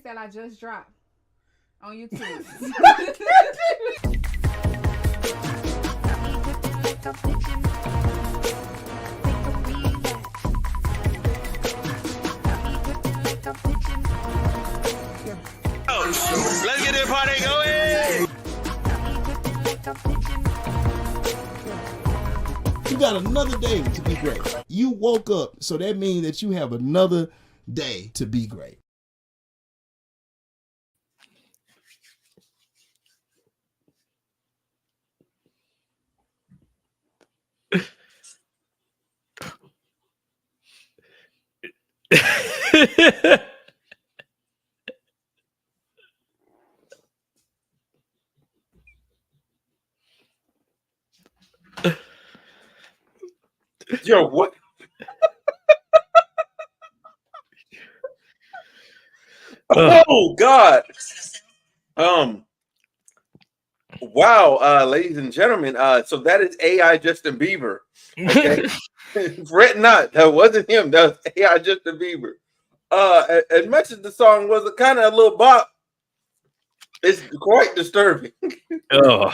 freestyle I just dropped on YouTube. Let's get this party going. You got another day to be great. You woke up, so that means that you have another day to be great. Yo, what? Oh God. Wow, ladies and gentlemen. So that is AI Justin Bieber. Okay. Fret not, that wasn't him. That was AI Justin Bieber. As much as the song was a kind of a little bop, it's quite disturbing. Oh,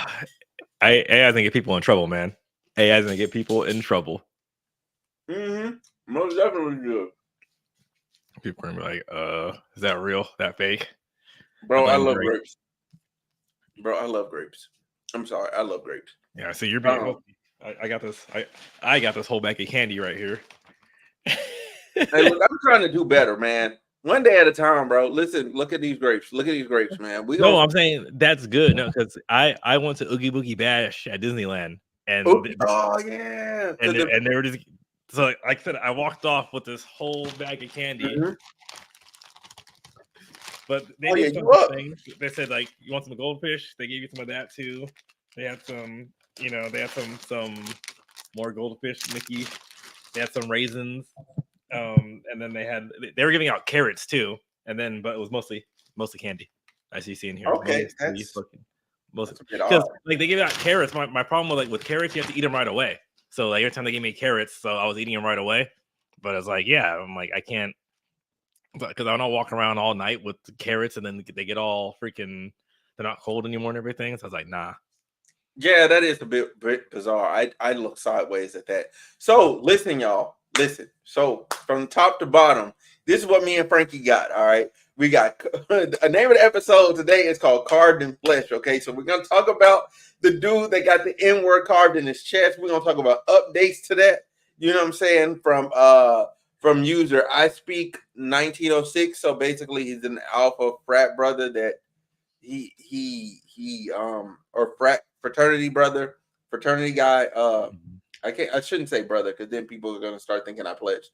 AI is gonna get people in trouble, man. AI is gonna get people in trouble. Most definitely good. People are gonna be like, is that real? That fake? Bro, I love grapes. Bro, I love grapes. I'm sorry, I love grapes. Yeah, so you're being healthy. I got this. I got this whole bag of candy right here. Hey, look, I'm trying to do better, man. One day at a time, bro. Listen, look at these grapes. Look at these grapes, man. No, I'm saying that's good. No, because I went to Oogie Boogie Bash at Disneyland, and oh yeah, and they were just so like I said, I walked off with this whole bag of candy. But they did some things. They said like, you want some goldfish? They gave you some of that too. They had some, they had some more goldfish, Mickey. They had some raisins. And then they were giving out carrots too. And then, but it was mostly candy, as you see in here. Okay, mostly because like they give out carrots. My problem with carrots, you have to eat them right away. So like every time they gave me carrots, so I was eating them right away. But I was like, yeah, I'm like, I can't, because I'm not walking around all night with the carrots and then they get all freaking, they're not cold anymore and everything. So I was like, nah. Yeah, that is a bit bizarre. I look sideways at that. So listen, y'all. Listen. So from top to bottom, this is what me and Frankie got. All right. We got a name of the episode today is called Carved in Flesh. Okay. So we're gonna talk about the dude that got the N-word carved in his chest. We're gonna talk about updates to that. You know what I'm saying? From user I speak 1906. So basically he's an alpha frat brother that or fraternity guy. I shouldn't say brother because then people are gonna start thinking I pledged.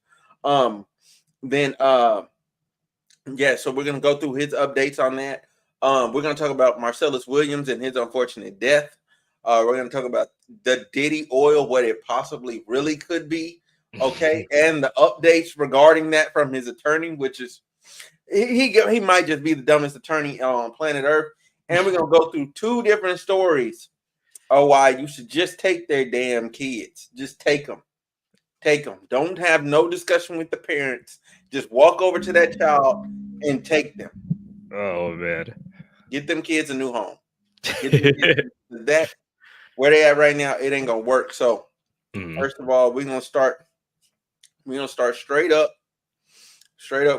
Yeah, so we're gonna go through his updates on that. We're gonna talk about Marcellus Williams and his unfortunate death. We're gonna talk about the Diddy Oil, what it possibly really could be. Okay, and the updates regarding that from his attorney, which is he might just be the dumbest attorney on planet Earth. And we're gonna go through two different stories of why you should just take their damn kids. Just take them. Take them. Don't have no discussion with the parents. Just walk over to that child and take them. Oh man. Get them kids a new home. That where they at right now, it ain't gonna work. So first of all, we're gonna start straight up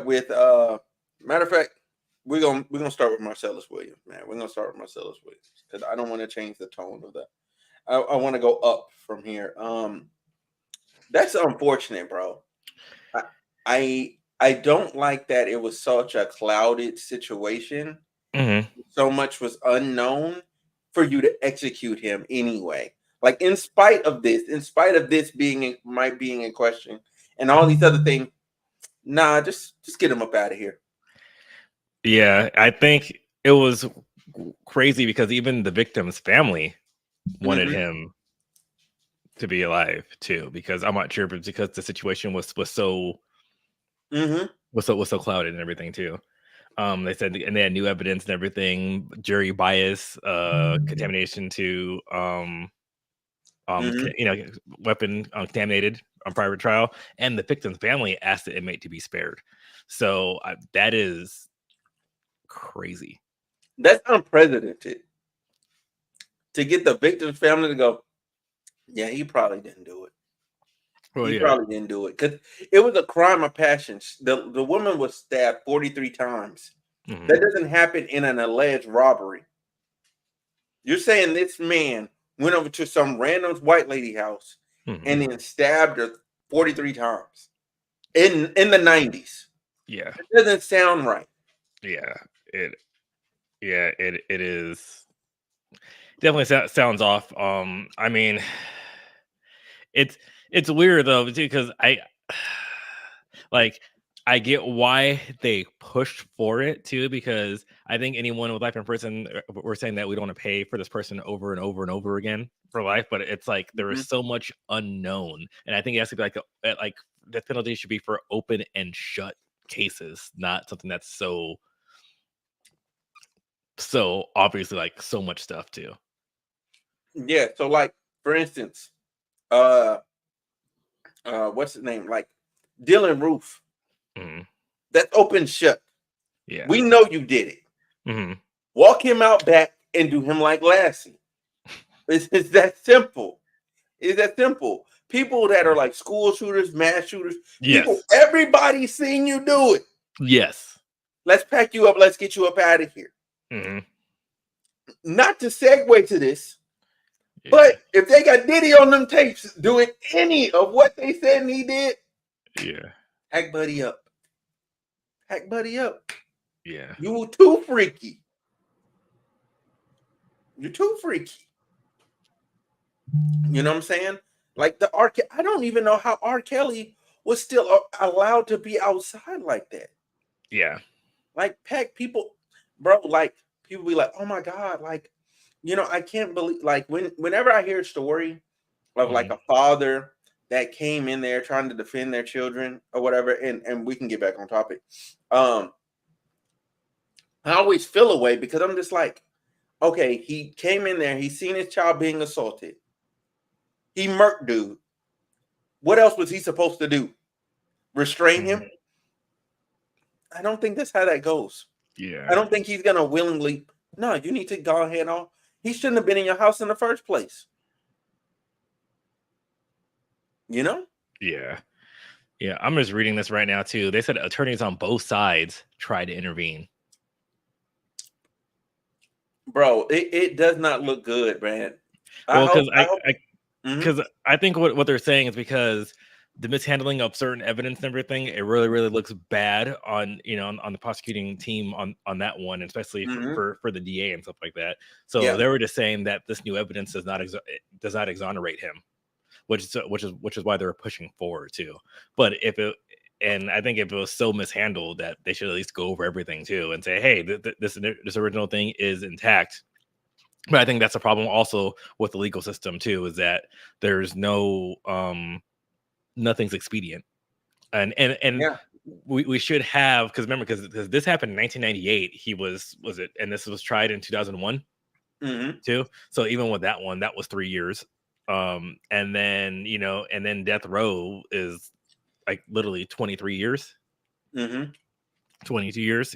with matter of fact, we're gonna start with Marcellus Williams, man. We're gonna start with Marcellus Williams because I don't want to change the tone of that. I want to go up from here. That's unfortunate, bro. I don't like that it was such a clouded situation. So much was unknown for you to execute him anyway. Like in spite of this being in question and all these other things, nah, just get him up out of here. Yeah, I think it was crazy because even the victim's family wanted him to be alive too, because I'm not sure, but because the situation was so clouded and everything too. They said, and they had new evidence and everything, jury bias, contamination to weapon contaminated on private trial, and the victim's family asked the inmate to be spared. So that is crazy. That's unprecedented. To get the victim's family to go, yeah, he probably didn't do it. Well, He yeah. probably didn't do it because it was a crime of passion. The woman was stabbed 43 times. Mhm. That doesn't happen in an alleged robbery. You're saying this man went over to some random white lady house Mhm. and then stabbed her 43 times in the 90s. Yeah. It doesn't sound right. Yeah. It is definitely sounds off. I mean, it's weird though too, because I get why they pushed for it too, because I think anyone with life in prison, we're saying that we don't want to pay for this person over and over and over again for life, but it's like there is so much unknown, and I think it has to be like the penalty should be for open and shut cases, not something that's so obviously like so much stuff too. Yeah. So, like, for instance, what's his name? Like Dylan Roof. Mhm. That's open shut. Yeah. We know you did it. Hmm. Walk him out back and do him like Lassie. It's that simple. It's that simple. People that are like school shooters, mass shooters, people, Yes. everybody's seen you do it. Yes. Let's pack you up. Let's get you up out of here. Hmm. Not to segue to this, Yeah. but if they got Diddy on them tapes doing any of what they said he did, Yeah. pack Buddy up. Pack Buddy up. Yeah. You too freaky. You're too freaky. You know what I'm saying? Like the I don't even know how R. Kelly was still allowed to be outside like that. Yeah. Like, pack people, bro. Like, people be like, "Oh my god!" Like, you know, I can't believe. Like, whenever I hear a story of like a father that came in there trying to defend their children or whatever, and we can get back on topic. I always feel away because I'm just like, okay, he came in there, he's seen his child being assaulted. He murked dude. What else was he supposed to do? Restrain him? I don't think that's how that goes. Yeah. I don't think he's gonna willingly. No, you need to go ahead on. He shouldn't have been in your house in the first place. You know? Yeah. Yeah. I'm just reading this right now too. They said attorneys on both sides tried to intervene. Bro, it does not look good, man. Well, Mhm. I think what they're saying is because the mishandling of certain evidence and everything, it really looks bad on on the prosecuting team on that one, especially for the DA and stuff like that. So Yeah. they were just saying that this new evidence does not exonerate him, which is why they're pushing forward too. But I think if it was so mishandled that they should at least go over everything too and say, hey, this original thing is intact. But I think that's a problem also with the legal system too, is that there's no nothing's expedient, and Yeah. we should have, because remember, because this happened in 1998. He was it, and this was tried in 2001 too. So even with that one, that was 3 years, and then and then death row is like literally 23 years, 22 years.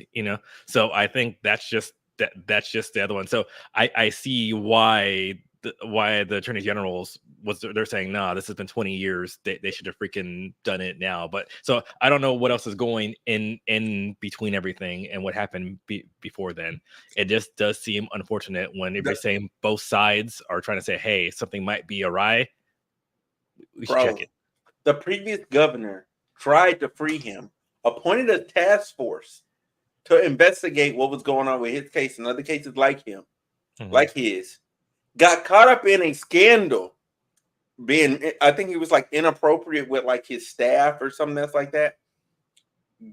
So I think that's just the other one. So I see why the attorney generals they're saying, nah, this has been 20 years. They should have freaking done it now. But so I don't know what else is going in between everything and what happened before then. It just does seem unfortunate when if you're saying both sides are trying to say, hey, something might be awry, we should check it. The previous governor tried to free him, appointed a task force to investigate what was going on with his case and other cases like him, like his. Got caught up in a scandal being, I think he was like inappropriate with like his staff or something that's like that.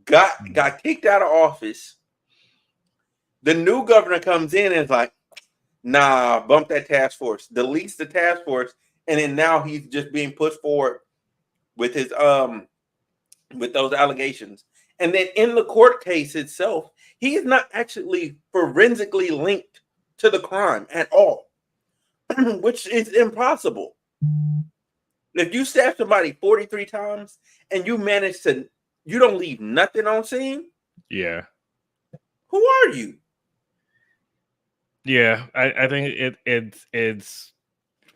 Got kicked out of office. The new governor comes in and is like, nah, bump that task force, deletes the task force, and then now he's just being pushed forward with his with those allegations. And then in the court case itself, he is not actually forensically linked to the crime at all, which is impossible. If you stab somebody 43 times and you manage to, you don't leave nothing on scene. Yeah. Who are you? Yeah, I think it's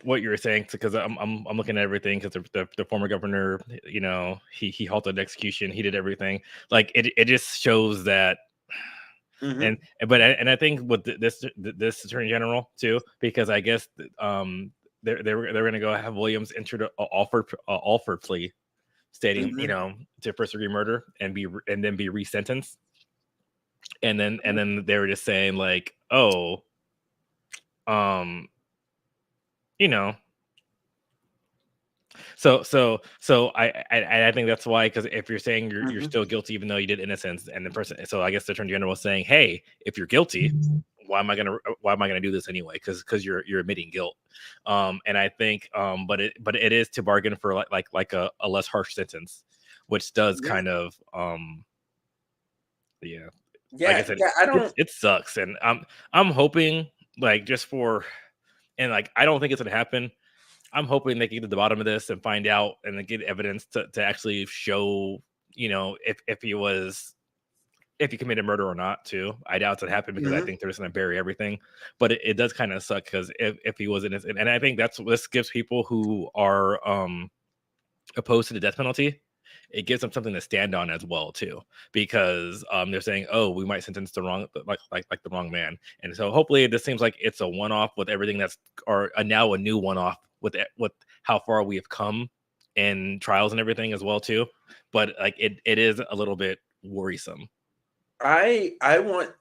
what you were saying, because I'm looking at everything, because the former governor, he halted execution, he did everything. Like it just shows that. Mm-hmm. And I think with this attorney general too, because I guess they're going to go have Williams enter the Alford plea, stating Mm-hmm. to first degree murder and then be resentenced, and then they were just saying like, oh, um, you know. So I think that's why, because if you're saying you're Mm-hmm. still guilty even though you did innocence, and the person, so I guess the attorney general was saying, hey, if you're guilty, why am I gonna do this anyway? Because you're admitting guilt. And I think but it is to bargain for like a less harsh sentence, which does Yeah. kind of yeah, like I Yeah. said, Yeah. I don't. it sucks, and I'm hoping, like, just for, and like, I don't think it's gonna happen. I'm hoping they get to the bottom of this and find out and then get evidence to actually show, if he committed murder or not too. I doubt it happened, because I Mhm. think they're just gonna bury everything. But it does kind of suck, because if he was innocent, and I think this gives people who are opposed to the death penalty, it gives them something to stand on as well too, because they're saying, oh, we might sentence the wrong, like the wrong man. And so hopefully this seems like it's a one-off with everything that's, or now a new one-off with how far we have come in trials and everything as well too. But like it is a little bit worrisome. I want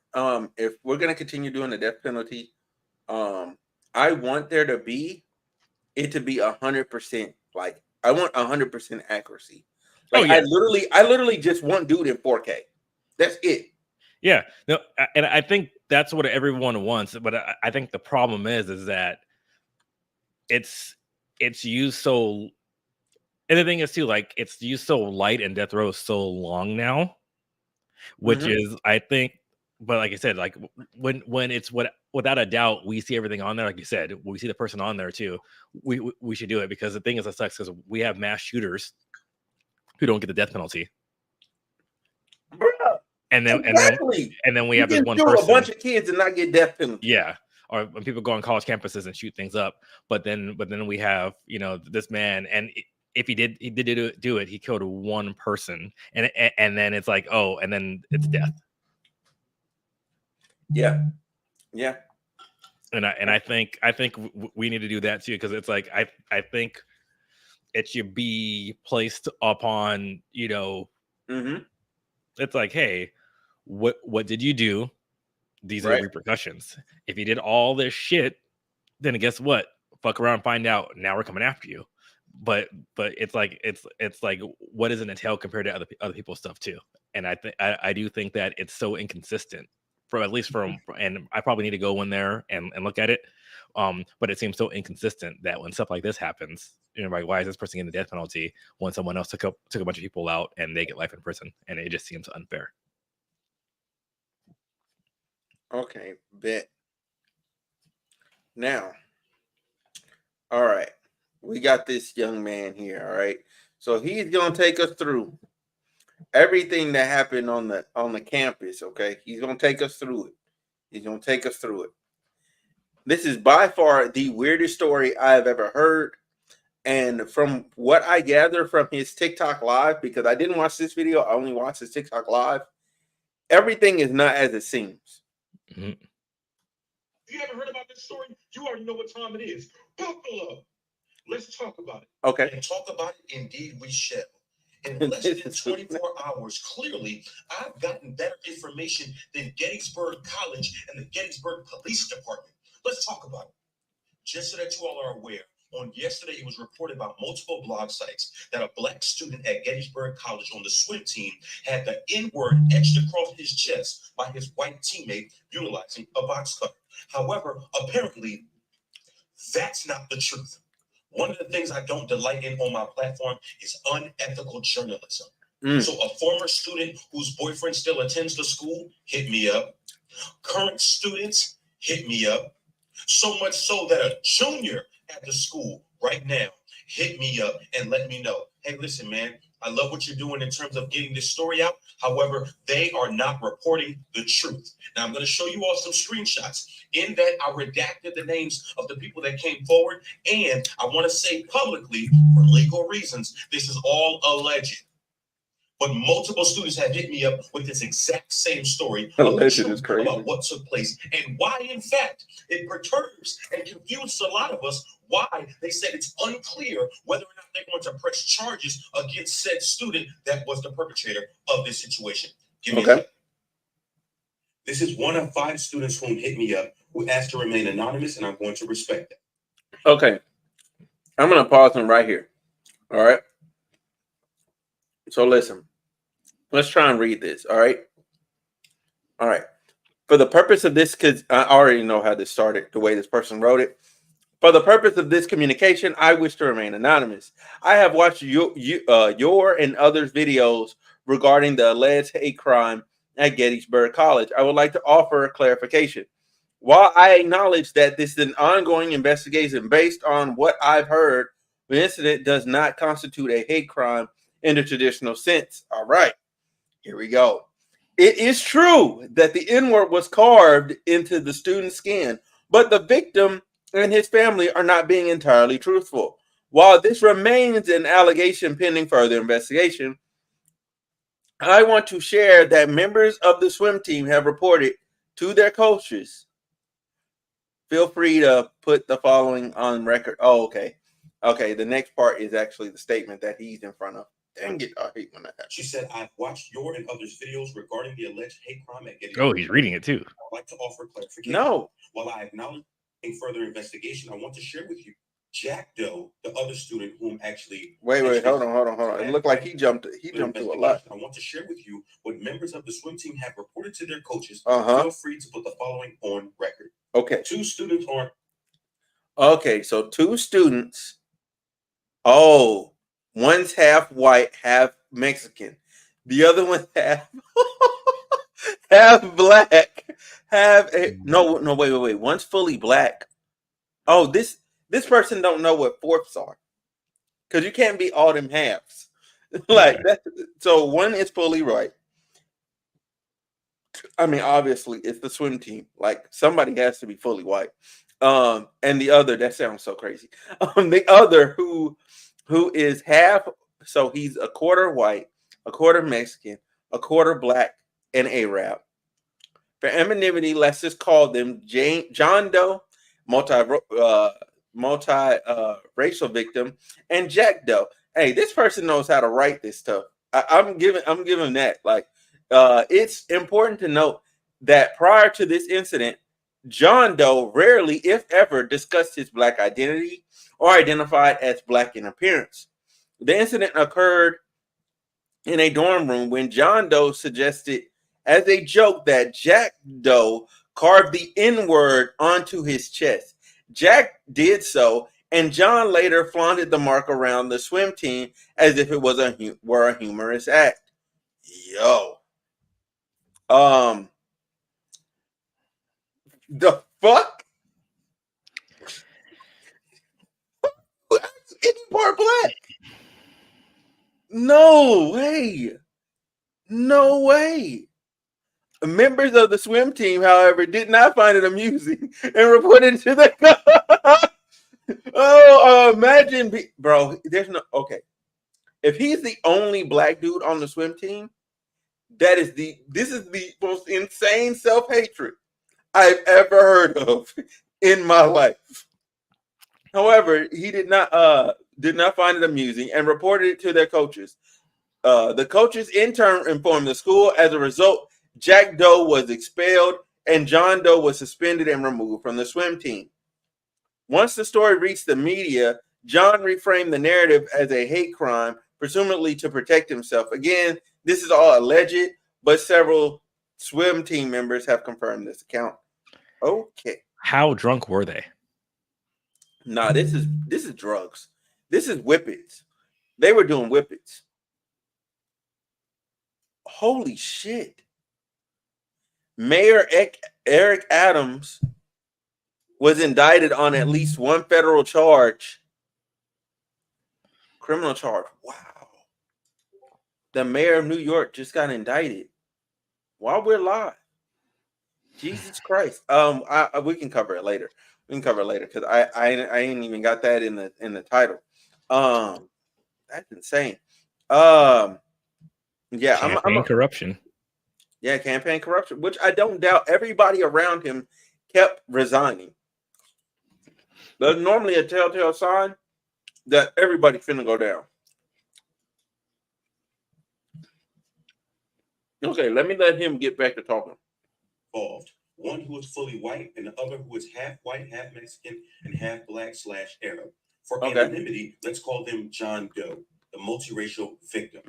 if we're gonna continue doing the death penalty, um I want there to be it to be 100%. Like I want 100% accuracy. Oh Like yeah. I literally just want dude in 4K. That's it. Yeah, no, and I think that's what everyone wants. But I think the problem is that it's used so, and the thing is too, like, it's used so light, and death row is so long now, which Hmm. is, I think, but like I said, like, when it's without a doubt, we see everything on there. Like you said, we see the person on there too. We should do it, because the thing is, it sucks, because we have mass shooters who don't get the death penalty, Bruh, and then exactly. we You have this can one shoot a bunch person. of kids and not get death penalty. Yeah. Or when people go on college campuses and shoot things up, but then we have, this man, and if he did do it, he killed one person, and then it's like, oh, and then it's death. Yeah. Yeah. And I think we need to do that too, because it's like, I think it should be placed upon, Hmm. it's like, hey, what did you do? These are the Right. repercussions. If you did all this shit, then guess what? Fuck around, find out. Now we're coming after you. But it's like, it's like, what does it entail compared to other people's stuff too? And I do think that it's so inconsistent, from, at least from, and I probably need to go in there and look at it. But it seems so inconsistent that when stuff like this happens, like, why is this person getting the death penalty when someone else took a bunch of people out and they get life in prison? And it just seems unfair. Okay, bet. Now, all right. We got this young man here, all right? So he's going to take us through everything that happened on the campus, okay? He's going to take us through it. He's going to take us through it. This is by far the weirdest story I've ever heard. And from what I gather from his TikTok live, because I didn't watch this video, I only watched his TikTok live, everything is not as it seems. Mm-hmm. If you haven't heard about this story, you already know what time it is. Buckle up. Let's talk about it. Okay. And talk about it, indeed we shall. In less than 24 hours, clearly, I've gotten better information than Gettysburg College and the Gettysburg Police Department. Let's talk about it. Just so that you all are aware, on yesterday, it was reported by multiple blog sites that a black student at Gettysburg College on the swim team had the N-word etched across his chest by his white teammate utilizing a box cutter. However, apparently, that's not the truth. One of the things I don't delight in on my platform is unethical journalism. So a former student whose boyfriend still attends the school, hit me up. Current students, hit me up. So much so that a junior at the school right now hit me up and let me know, hey, listen, man, I love what you're doing in terms of getting this story out. However, they are not reporting the truth. Now, I'm going to show you all some screenshots. In that, I redacted the names of the people that came forward. And I want to say publicly, for legal reasons, this is all alleged. But multiple students have hit me up with this exact same story about what took place and why, in fact, it perturbs and confuses a lot of us. Why they said it's unclear whether or not they're going to press charges against said student that was the perpetrator of this situation. Give me a second. This is one of 5 students whom hit me up who asked to remain anonymous, and I'm going to respect that. Okay, I'm going to pause him right here. All right. So listen, let's try and read this. All right. All right. For the purpose of this, because I already know how this started, the way this person wrote it. For the purpose of this communication, I wish to remain anonymous. I have watched your and others' videos regarding the alleged hate crime at Gettysburg College. I would like to offer clarification. While I acknowledge that this is an ongoing investigation based on what I've heard, the incident does not constitute a hate crime in the traditional sense. All right, here we go. It is true that the N-word was carved into the student's skin, but the victim and his family are not being entirely truthful. While this remains an allegation pending further investigation, I want to share that members of the swim team have reported to their coaches. Feel free to put the following on record. Oh, okay. Okay, the next part is actually the statement that he's in front of. Dang it, I hate when that happens. She said, I've watched your and others' videos regarding the alleged hate crime at Gettysburg. Oh, he's reading it too. I'd like to offer clarification. No. While I acknowledge further investigation, I want to share with you Jack Doe, the other student whom actually wait, hold on. It looked like he jumped through a lot. I want to share with you what members of the swim team have reported to their coaches. Uh-huh. Feel free to put the following on record. Okay. 2 students are. Okay, so 2 students. Oh, one's half white, half Mexican. The other one's half half black. Wait. One's fully black. Oh, this person don't know what fourths are. Because you can't be all them halves. Like that. So one is fully white. I mean, obviously, it's the swim team. Like somebody has to be fully white. And the other, that sounds so crazy. The other who is half, so he's a quarter white, a quarter Mexican, a quarter black, and Arab. For anonymity, let's just call them John Doe, multi-racial victim, and Jack Doe. Hey, this person knows how to write this stuff. I'm giving that. Like, it's important to note that prior to this incident, John Doe rarely, if ever, discussed his black identity or identified as black in appearance. The incident occurred in a dorm room when John Doe suggested as a joke that Jack Doe carved the N-word onto his chest. Jack did so, and John later flaunted the mark around the swim team as if it was a humorous act. Yo. The fuck? Any part black? No way. No way. Members of the swim team, however, did not find it amusing and reported to the imagine bro, there's no okay. If he's the only black dude on the swim team, this is the most insane self-hatred I've ever heard of in my life. However, he did not find it amusing and reported it to their coaches. The coaches in turn informed the school. As a result, Jack Doe was expelled and John Doe was suspended and removed from the swim team. Once the story reached the media, John reframed the narrative as a hate crime, presumably to protect himself. Again, this is all alleged, but several swim team members have confirmed this account. Okay. How drunk were they? Nah, this is drugs. This is whippets. They were doing whippets. Holy shit. Mayor Eric Adams was indicted on at least one federal charge. Criminal charge. Wow. the mayor of New York just got indicted while we're live. Jesus Christ. We can cover it later. We can cover it later because I ain't even got that in the title. That's insane. Yeah, campaign corruption. Yeah, campaign corruption, which I don't doubt. Everybody around him kept resigning. There's normally a telltale sign that everybody's finna go down. Okay, let him get back to talking. Involved. One who is fully white and the other who is half white, half Mexican, and half black/Arab. For anonymity, let's call them John Doe, the multiracial victim,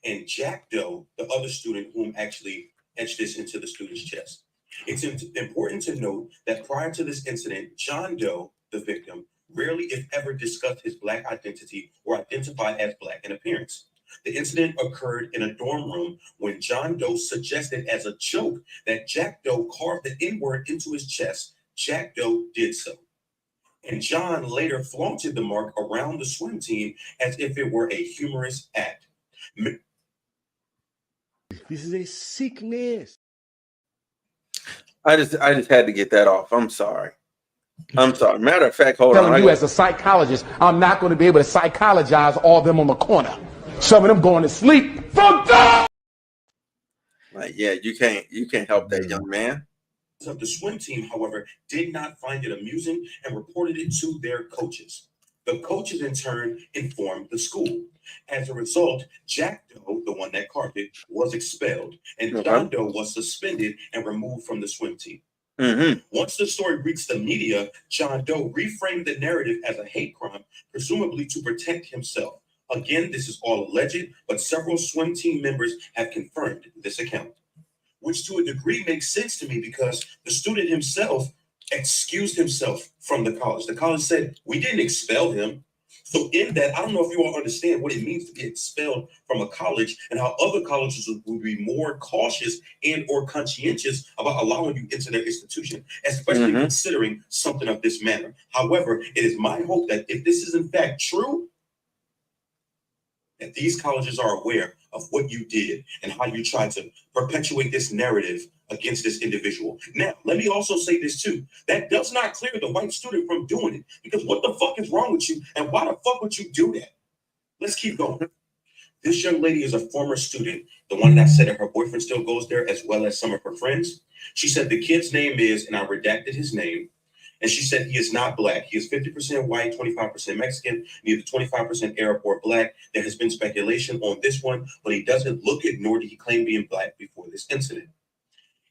and Jack Doe, the other student whom actually etched this into the student's chest. It's important to note that prior to this incident, John Doe, the victim, rarely, if ever, discussed his black identity or identified as black in appearance. The incident occurred in a dorm room when John Doe suggested as a joke that Jack Doe carved the N-word into his chest. Jack Doe did so. And John later flaunted the mark around the swim team as if it were a humorous act. This is a sickness. I just had to get that off. I'm sorry. Matter of fact, hold on. Telling you as a psychologist, I'm not going to be able to psychologize all of them on the corner. Some of them going to sleep. Fucked up! Like, yeah, you can't help that young man. Of the swim team, however, did not find it amusing and reported it to their coaches. The coaches, in turn, informed the school. As a result, Jack Doe, the one that carved it, was expelled, and John Doe was suspended and removed from the swim team. Once the story reached the media, John Doe reframed the narrative as a hate crime, presumably to protect himself. Again, this is all alleged, but several swim team members have confirmed this account, which to a degree makes sense to me because the student himself excused himself from the college. The college said, we didn't expel him. So in that, I don't know if you all understand what it means to be expelled from a college and how other colleges will be more cautious and or conscientious about allowing you into their institution, especially considering something of this manner. However, it is my hope that if this is in fact true, that these colleges are aware of what you did and how you tried to perpetuate this narrative against this individual. Now, let me also say this too. That does not clear the white student from doing it, because what the fuck is wrong with you and why the fuck would you do that? Let's keep going. This young lady is a former student, the one that said that her boyfriend still goes there as well as some of her friends. She said the kid's name is, and I redacted his name, and she said he is not black. He is 50% white, 25% Mexican, neither 25% Arab or black. There has been speculation on this one, but he doesn't look it, nor did he claim being black before this incident.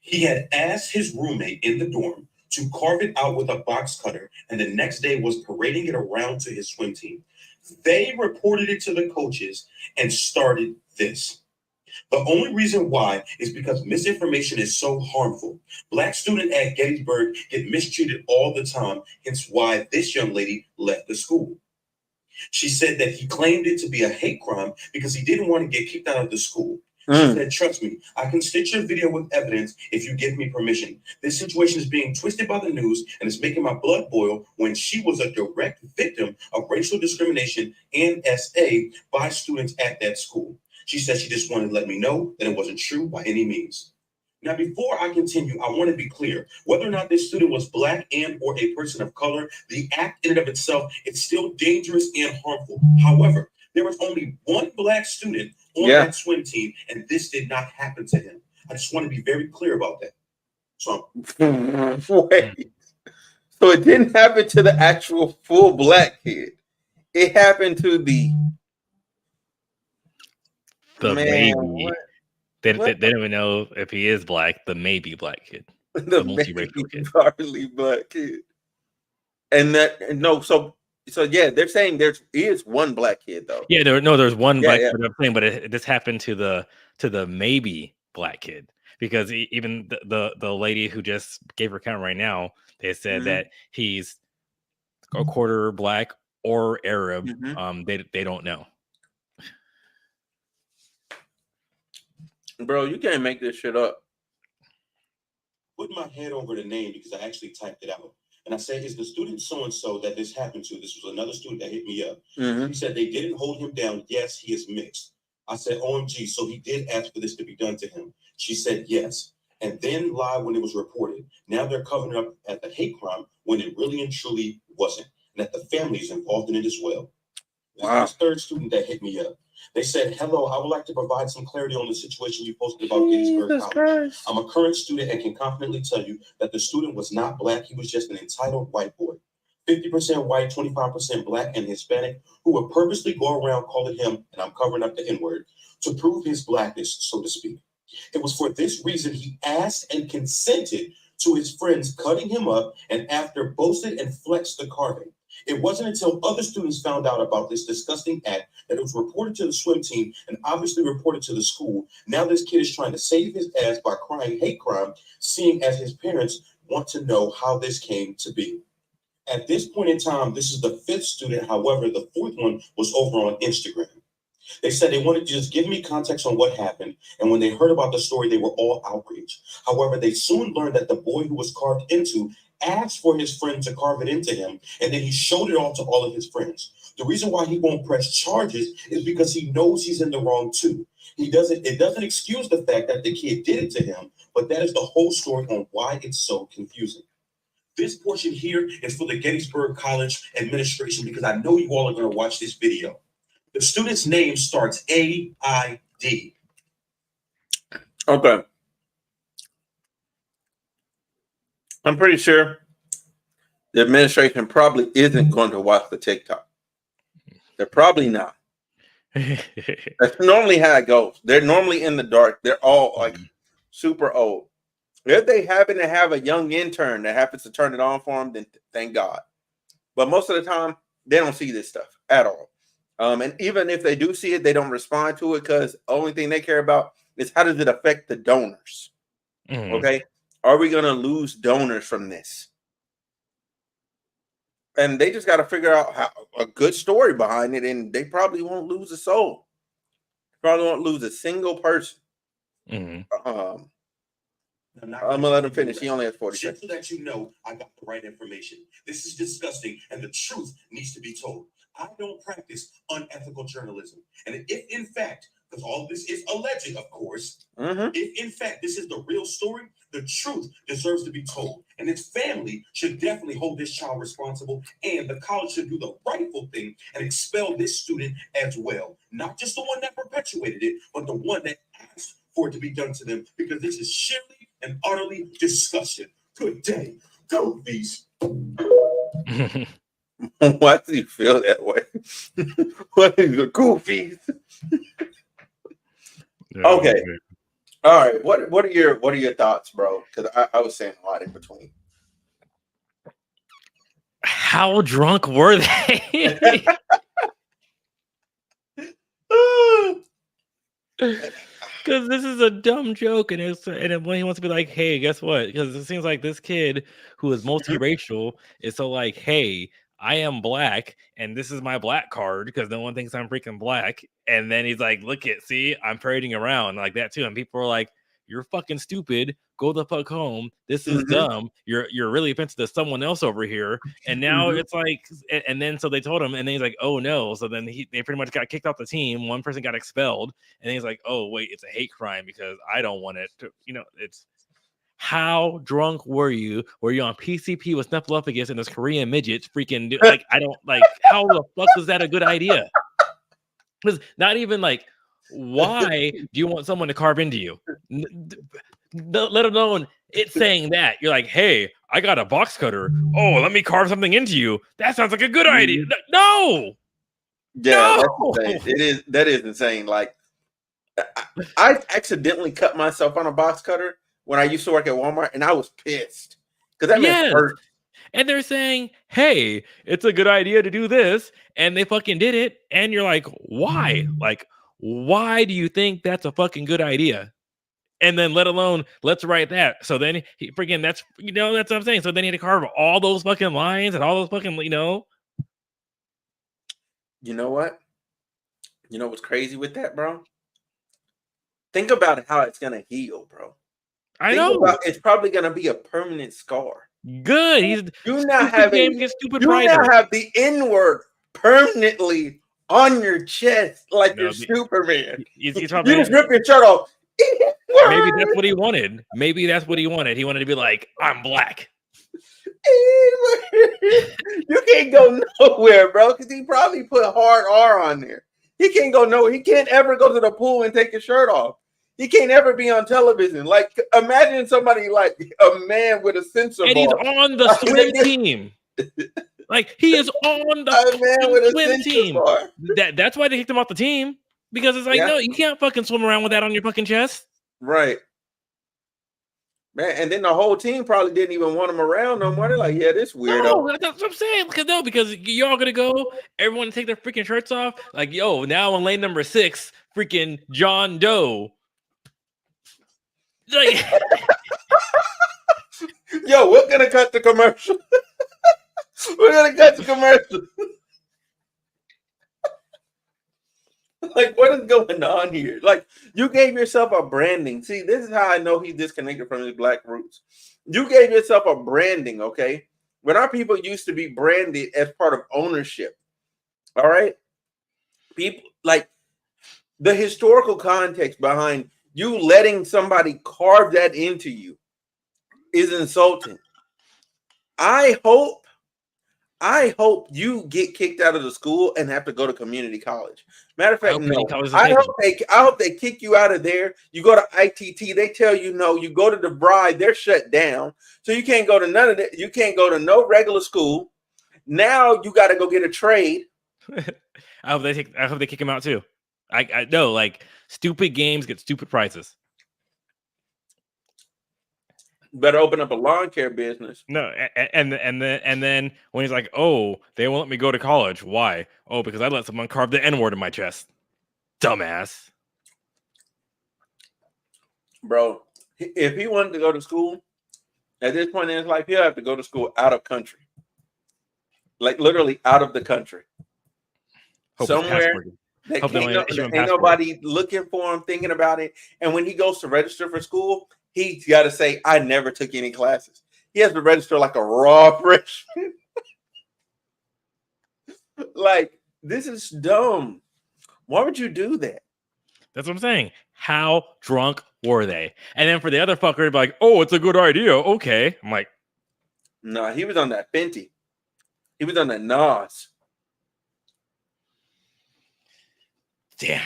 He had asked his roommate in the dorm to carve it out with a box cutter, and the next day was parading it around to his swim team. They reported it to the coaches and started this. The only reason why is because misinformation is so harmful. Black students at Gettysburg get mistreated all the time, hence why this young lady left the school. She said that he claimed it to be a hate crime because he didn't want to get kicked out of the school. She said, trust me, I can stitch your video with evidence if you give me permission. This situation is being twisted by the news and it's making my blood boil when she was a direct victim of racial discrimination and SA by students at that school. She said she just wanted to let me know that it wasn't true by any means. Now, before I continue, I want to be clear. Whether or not this student was black and or a person of color, the act in and of itself is still dangerous and harmful. However, there was only one black student on that swim team, and this did not happen to him. I just want to be very clear about that. So, wait. So it didn't happen to the actual full black kid. It happened to the maybe. They don't even know if he is black. The maybe black kid, the multiracial kid, partly black kid, and that no. So yeah, they're saying there is one black kid though. Yeah, there's one black kid. I'm saying, but this happened to the maybe black kid, because even the lady who just gave her account right now, they said that he's a quarter black or Arab. They don't know. Bro, you can't make this shit up. Put my head over the name because I actually typed it out. And I said, is the student so-and-so that this happened to? This was another student that hit me up. He said they didn't hold him down. Yes, he is mixed. I said, OMG, so he did ask for this to be done to him. She said yes. And then lied when it was reported. Now they're covering up at the hate crime when it really and truly wasn't. And that the family is involved in it as well. Wow. This third student that hit me up. They said, hello, I would like to provide some clarity on the situation you posted about Gettysburg College. I'm a current student and can confidently tell you that the student was not Black. He was just an entitled white boy. 50% white, 25% Black and Hispanic, who would purposely go around calling him, and I'm covering up the N-word, to prove his Blackness, so to speak. It was for this reason he asked and consented to his friends cutting him up and after boasted and flexed the carving. It wasn't until other students found out about this disgusting act that it was reported to the swim team and obviously reported to the school. Now this kid is trying to save his ass by crying hate crime, seeing as his parents want to know how this came to be. At this point in time, this is the fifth student. However, the fourth one was over on Instagram. They said they wanted to just give me context on what happened, and when they heard about the story, they were all outraged. However, they soon learned that the boy who was carved into asked for his friend to carve it into him, and then he showed it all to all of his friends. The reason why he won't press charges is because he knows he's in the wrong too. It doesn't excuse the fact that the kid did it to him, but that is the whole story on why it's so confusing. This portion here is for the Gettysburg College administration because I know you all are going to watch this video. The student's name starts A-I-D. Okay. I'm pretty sure the administration probably isn't going to watch the TikTok. They're probably not. That's normally how it goes. They're normally in the dark. They're all like super old. If they happen to have a young intern that happens to turn it on for them, then thank God. But most of the time, they don't see this stuff at all. And even if they do see it, they don't respond to it because the only thing they care about is how does it affect the donors? Okay? Are we going to lose donors from this? And they just got to figure out a good story behind it, and they probably won't lose a soul. Probably won't lose a single person. I'm going to let him finish. He only has 40 seconds. Just so that you know, I got the right information. This is disgusting, and the truth needs to be told. I don't practice unethical journalism. And if in fact, because all of this is alleged, of course, if in fact this is the real story, the truth deserves to be told. And its family should definitely hold this child responsible, and the college should do the rightful thing and expel this student as well. Not just the one that perpetuated it, but the one that asked for it to be done to them, because this is sheerly and utterly disgusting. Good day. Go, Beast. Why do you feel that way? What is the goofies? Okay. All right. What are your thoughts, bro? Because I was saying a lot in between. How drunk were they? Because this is a dumb joke, and when he wants to be like, hey, guess what? Because it seems like this kid who is multiracial is so like, hey, I am Black, and this is my Black card because no one thinks I'm freaking Black. And then he's like, look it, see, I'm parading around like that too. And people are like, you're fucking stupid. Go the fuck home. This is dumb. You're really offensive to someone else over here. And now it's like, and then so they told him, and then he's like, oh no. So then they pretty much got kicked off the team. One person got expelled, and he's like, oh wait, it's a hate crime because I don't want it to, it's. How drunk were you? Were you on PCP with Snuffleupagus and this Korean midgets freaking like, I don't like, how the fuck was that a good idea? Because not even like, why do you want someone to carve into you? Let alone it's saying that. You're like, hey, I got a box cutter. Oh, let me carve something into you. That sounds like a good idea. No. Yeah, no! That's insane. That is insane. Like, I accidentally cut myself on a box cutter when I used to work at Walmart, and I was pissed because that meant hurt. And they're saying, hey, it's a good idea to do this. And they fucking did it. And you're like, why? Like, why do you think that's a fucking good idea? And then let alone, let's write that. So then he freaking, that's what I'm saying. So then he had to carve all those fucking lines and all those fucking, You know what? You know what's crazy with that, bro? Think about how it's going to heal, bro. I know. It's probably going to be a permanent scar. Good. He's do not have the N-word permanently on your chest like No, you're Superman. He's You probably just rip your shirt off. maybe that's what he wanted. Maybe that's what he wanted. He wanted to be like, I'm black. You can't go nowhere, bro, because he probably put hard R on there. He can't go nowhere. He can't ever go to the pool and take his shirt off. He can't ever be on television. Like, imagine somebody like a man with a sensor And bar. he's on the swim team. Like, he is on the swim team. Bar. That's why they kicked him off the team. Because it's like, no, you can't fucking swim around with that on your fucking chest. Right. Man, and then the whole team probably didn't even want him around no more. They're like, yeah, this weirdo. No, that's what I'm saying. Because y'all gonna go, everyone take their freaking shirts off. Like, yo, now on lane number 6, freaking John Doe. Like, yo, we're gonna cut the commercial. We're gonna cut the commercial. Like, what is going on here? Like, you gave yourself a branding. See, this is how I know he's disconnected from his black roots. You gave yourself a branding, okay? When our people used to be branded as part of ownership, all right? People, like, the historical context behind you letting somebody carve that into you is insulting. I hope you get kicked out of the school and have to go to community college. Matter of fact, no. I hope they kick you out of there. You go to ITT, they tell you no. You go to Debryne, they're shut down, so you can't go to none of that. You can't go to no regular school. Now you got to go get a trade. I hope they kick him out too. I know, like, stupid games get stupid prices. Better open up a lawn care business. No, and then when he's like, oh, they won't let me go to college. Why? Oh, because I let someone carve the N-word in my chest. Dumbass. Bro, if he wanted to go to school, at this point in his life, he'll have to go to school out of country. Like, literally out of the country. Somewhere that ain't nobody looking for him, thinking about it. And when he goes to register for school, he's got to say, I never took any classes. He has to register like a raw freshman. Like, this is dumb. Why would you do that? That's what I'm saying. How drunk were they? And then for the other fucker to be like, oh, it's a good idea. Okay. I'm like, no, he was on that Fenty. He was on that Nas. Damn.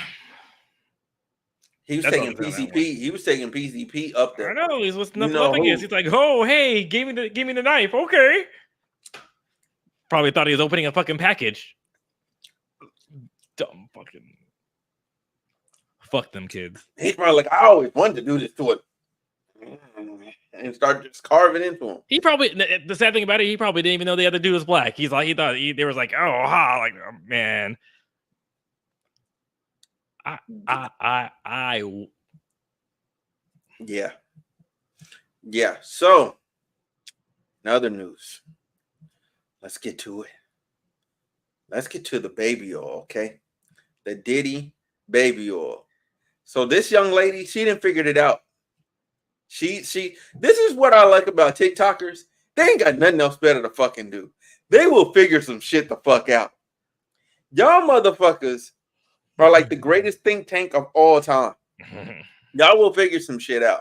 He was taking PCP. He was taking PCP up there. I know. He's listening up nothing is. He's like, oh, hey, give me the knife. Okay. Probably thought he was opening a fucking package. Dumb fucking. Fuck them kids. He's probably like, I always wanted to do this to it. And start just carving into him. He probably, the sad thing about it, he probably didn't even know the other dude was black. He thought they was like, oh, ha, like, oh, man. Yeah. So, in other news, let's get to it. Let's get to the baby oil, okay? The Diddy baby oil. So this young lady, she didn't figure it out. This is what I like about TikTokers. They ain't got nothing else better to fucking do. They will figure some shit the fuck out. Y'all motherfuckers are like the greatest think tank of all time. Y'all will figure some shit out.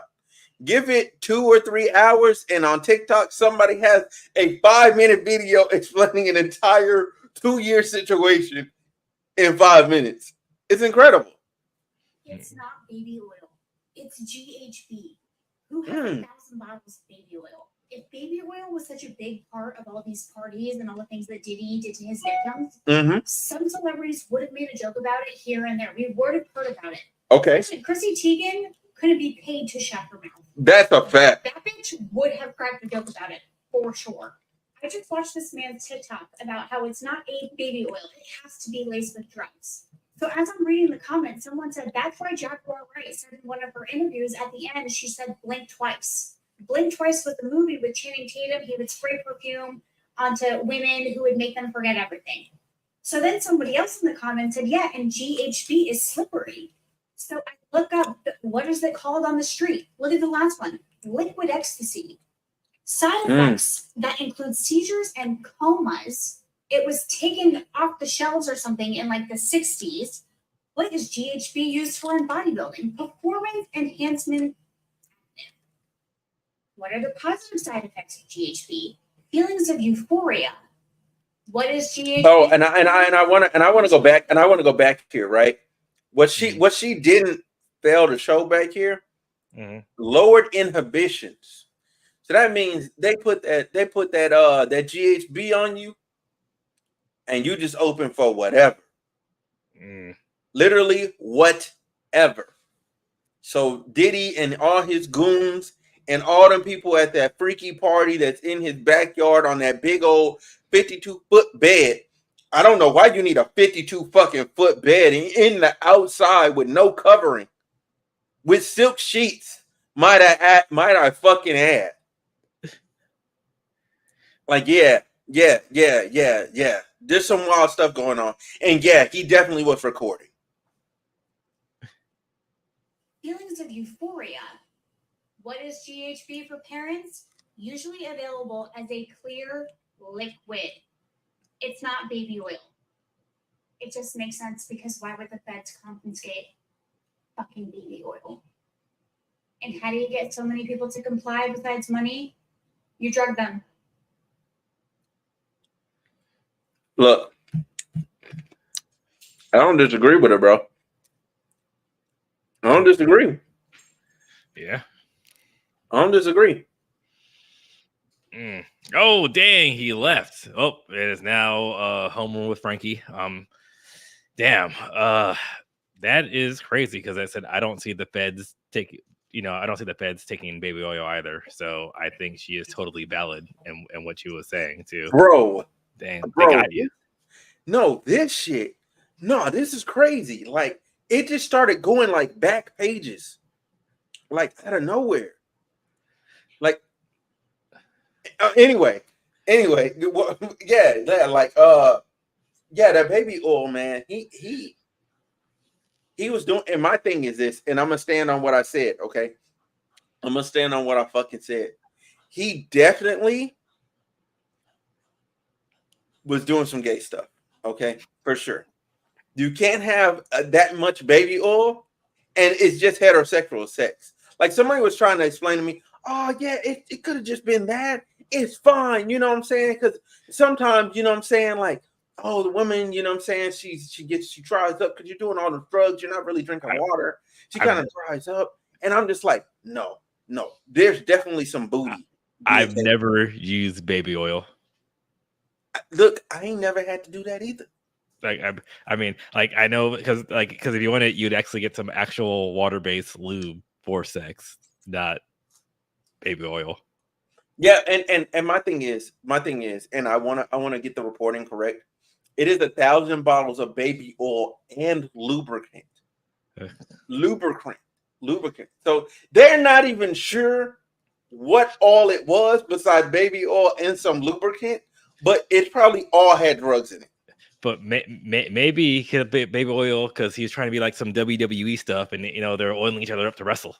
Give it 2 or 3 hours, and on TikTok, somebody has a 5-minute video explaining an entire 2-year situation in 5 minutes. It's incredible. It's not baby oil. It's GHB. Who has 1,000 bottles of baby oil? If baby oil was such a big part of all these parties and all the things that Diddy did to his victims, some celebrities would have made a joke about it here and there. We would have heard about it. Okay. Chrissy Teigen couldn't be paid to shut her mouth. That's a fact. That bitch would have cracked a joke about it, for sure. I just watched this man's TikTok about how it's not a baby oil. It has to be laced with drugs. So as I'm reading the comments, someone said, that's why Jaguar Wright said in one of her interviews at the end, she said, blink twice. Blink Twice was the movie with Channing Tatum. He would spray perfume onto women who would make them forget everything. So then somebody else in the comments said, yeah, and GHB is slippery. So I look up, what is it called on the street? Look at the last one, liquid ecstasy. Side effects that include seizures and comas it was taken off the shelves or something in like the 60s. What is GHB used for in bodybuilding? Performance enhancement. What are the positive side effects of GHB? Feelings of euphoria. What is GHB? Oh, and I want to go back here, right? What she didn't fail to show back here, lowered inhibitions. So that means they put that GHB on you, and you just open for whatever. Literally whatever. So Diddy and all his goons and all them people at that freaky party that's in his backyard on that big old 52-foot bed. I don't know why you need a 52 fucking foot bed in the outside with no covering, with silk sheets. Might I fucking add? Like, yeah. There's some wild stuff going on. And yeah, he definitely was recording. Feelings of euphoria. What is GHB for parents? Usually available as a clear liquid. It's not baby oil. It just makes sense because why would the feds confiscate fucking baby oil? And how do you get so many people to comply besides money? You drug them. Look, I don't disagree with her, bro. I don't disagree. Yeah. I don't disagree. Oh, dang, he left. Oh, it is now Homeroom with Frankie. Damn. That is crazy because I said I don't see the feds taking baby oil either. So I think she is totally valid in what she was saying too. Bro. Dang, bro, they got you. No, this is crazy. Like, it just started going like back pages, like out of nowhere. Like, anyway, that baby oil, man. He was doing, and my thing is this, and I'm gonna stand on what I said. Okay, I'm gonna stand on what I fucking said. He definitely was doing some gay stuff. Okay, for sure. You can't have that much baby oil, and it's just heterosexual sex. Like, somebody was trying to explain to me, oh yeah, it could have just been that. It's fine, you know what I'm saying? Because sometimes, you know what I'm saying, like, oh, the woman, you know what I'm saying, she dries up because you're doing all the drugs, you're not really drinking water. She kind of dries up. And I'm just like, no, there's definitely some booty. I've never used baby oil. Look, I ain't never had to do that either. Like, I mean, like, I know because if you want it, you'd actually get some actual water-based lube for sex, not baby oil. Yeah, and my thing is, and I wanna get the reporting correct. It is 1,000 bottles of baby oil and lubricant. Lubricant. So they're not even sure what all it was besides baby oil and some lubricant, but it probably all had drugs in it. But maybe he could have baby oil because he was trying to be like some WWE stuff, and you know they're oiling each other up to wrestle.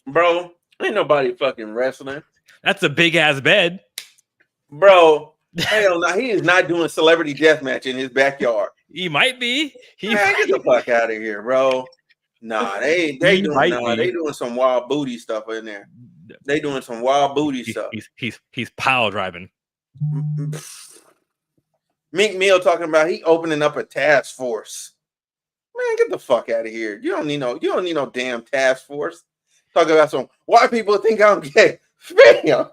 Bro, ain't nobody fucking wrestling. That's a big ass bed, bro. Hell no, he is not doing celebrity deathmatch in his backyard. He might be. Get the fuck out of here, bro. Nah, they doing some wild booty stuff in there. They doing some wild booty stuff. He's pile driving. Meek Mill talking about he opening up a task force. Man, get the fuck out of here. You don't need no damn task force. Talking about some white people think I'm gay. Fam.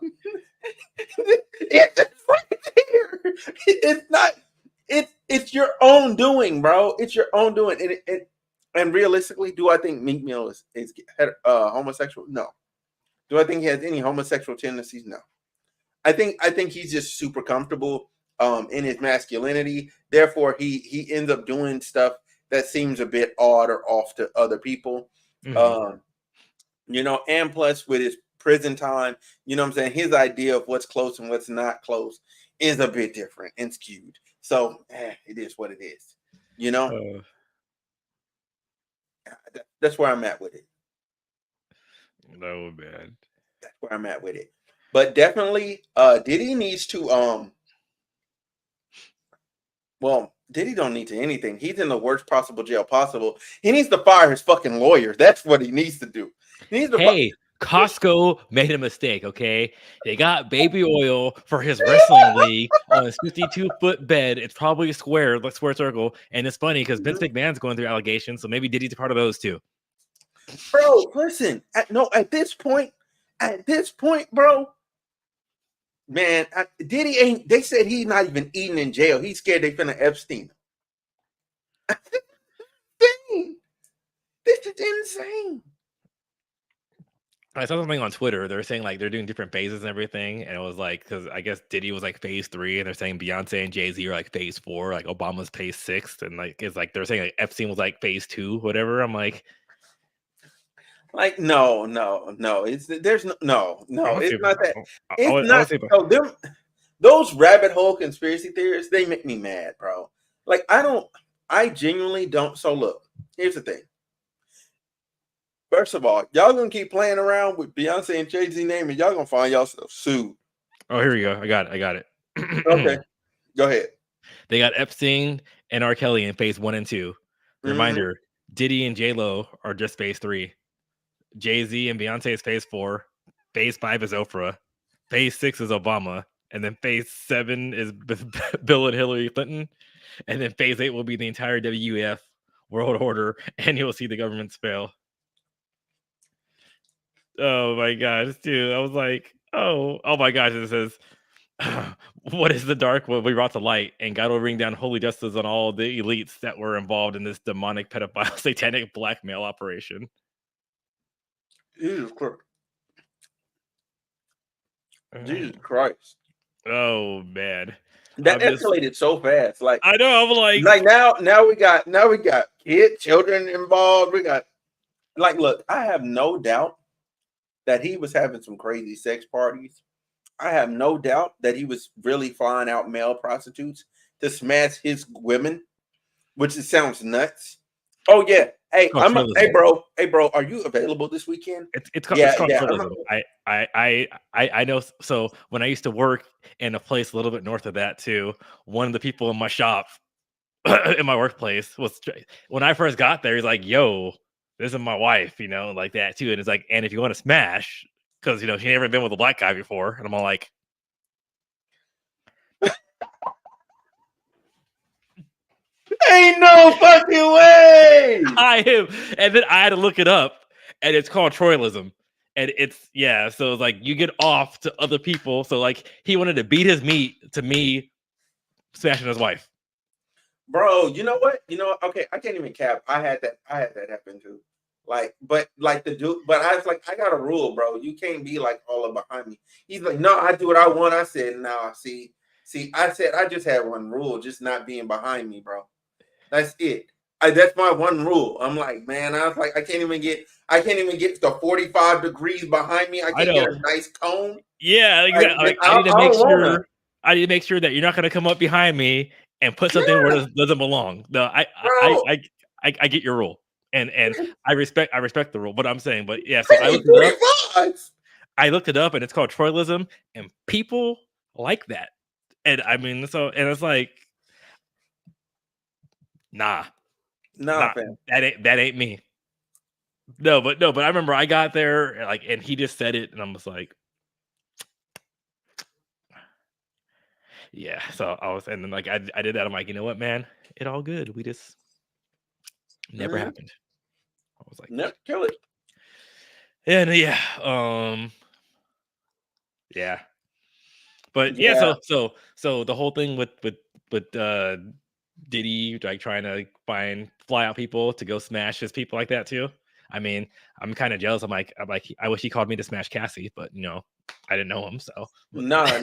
It's right there. It's not. It's your own doing, bro. It's your own doing. And realistically, do I think Meek Mill is homosexual? No. Do I think he has any homosexual tendencies? No. I think he's just super comfortable in his masculinity. Therefore, he ends up doing stuff that seems a bit odd or off to other people. Mm-hmm. And plus with his prison time, you know what I'm saying, his idea of what's close and what's not close is a bit different and skewed. So it is what it is. That's where I'm at with it. No, man. That's where I'm at with it. But definitely, Diddy needs to Well, Diddy don't need to anything. He's in the worst possible jail possible. He needs to fire his fucking lawyer. That's what he needs to do. He needs to Hey, Costco made a mistake, okay? They got baby oil for his wrestling league on his 52-foot bed. It's probably a square circle. And it's funny because Vince McMahon's going through allegations, so maybe Diddy's a part of those too. Bro, listen. At this point, bro, man, Diddy ain't. They said he's not even eating in jail. He's scared they finna Epstein. Dang, this is insane. I saw something on Twitter. They're saying like they're doing different phases and everything, and it was like because I guess Diddy was like phase 3, and they're saying Beyonce and Jay-Z are like phase 4, like Obama's phase 6, and like it's like they're saying like Epstein was like phase 2, whatever. I'm like no. It's It's not that. It's not. So those rabbit hole conspiracy theorists, they make me mad, bro. Like I genuinely don't. So look, here's the thing. First of all, y'all gonna keep playing around with Beyonce and Jay-Z name, and y'all gonna find yourself sued. Oh, here we go. I got it. Okay, go ahead. They got Epstein and R. Kelly in phase 1 and 2. Reminder: Diddy and J-Lo are just phase 3. Jay-Z and Beyonce is phase 4. Phase 5 is Oprah. Phase 6 is Obama, and then phase 7 is Bill and Hillary Clinton, and then phase 8 will be the entire WEF world order, and you'll see the governments fail. Oh my gosh, dude. I was like, oh my gosh. It says, what is the dark? What we brought to light, and God will bring down holy justice on all the elites that were involved in this demonic, pedophile, satanic blackmail operation. Jesus Christ. Jesus Christ. Oh man. That escalated so fast. Like I know, I'm like now we got children involved. We got look, I have no doubt that he was having some crazy sex parties. I have no doubt that he was really flying out male prostitutes to smash his women, which it sounds nuts. Oh yeah. Hey, hey bro, are you available this weekend? It's called tourism. I know. So when I used to work in a place a little bit north of that too, one of the people in my shop in my workplace was when I first got there, he's like, yo, this is my wife, like that too. And it's like, and if you want to smash, because she never been with a black guy before, and I'm all like, ain't no fucking way. And then I had to look it up, and it's called Troilism, and it's so it's like you get off to other people. So like he wanted to beat his meat to me smashing his wife. Bro, you know what? Okay, I can't even cap. I had that happen too. But the dude, but I was like, I got a rule, bro. You can't be like all up behind me. He's like, no, I do what I want. I said, no, see, I said I just had one rule, just not being behind me, bro. That's it. That's my one rule. I'm like, man, I was like, I can't even get to 45 degrees behind me. I can't get a nice cone. Yeah, exactly. I need to make sure that you're not gonna come up behind me and put something where it doesn't belong. No, I get your rule. And I respect the rule, but I'm saying, but yeah, so I looked it up, and it's called Troilism, and people like that. And I mean, and it's like, nah, man. That ain't me. No, but I remember I got there, and he just said it, and I'm just like, yeah. So and then I did that. I'm like, you know what, man, it all good. We just never happened. I was like, no, kill it. And but so the whole thing with Diddy trying to fly out people to go smash his people like that too. I mean, I'm kind of jealous. I'm like, I wish he called me to smash Cassie, but I didn't know him, so no. I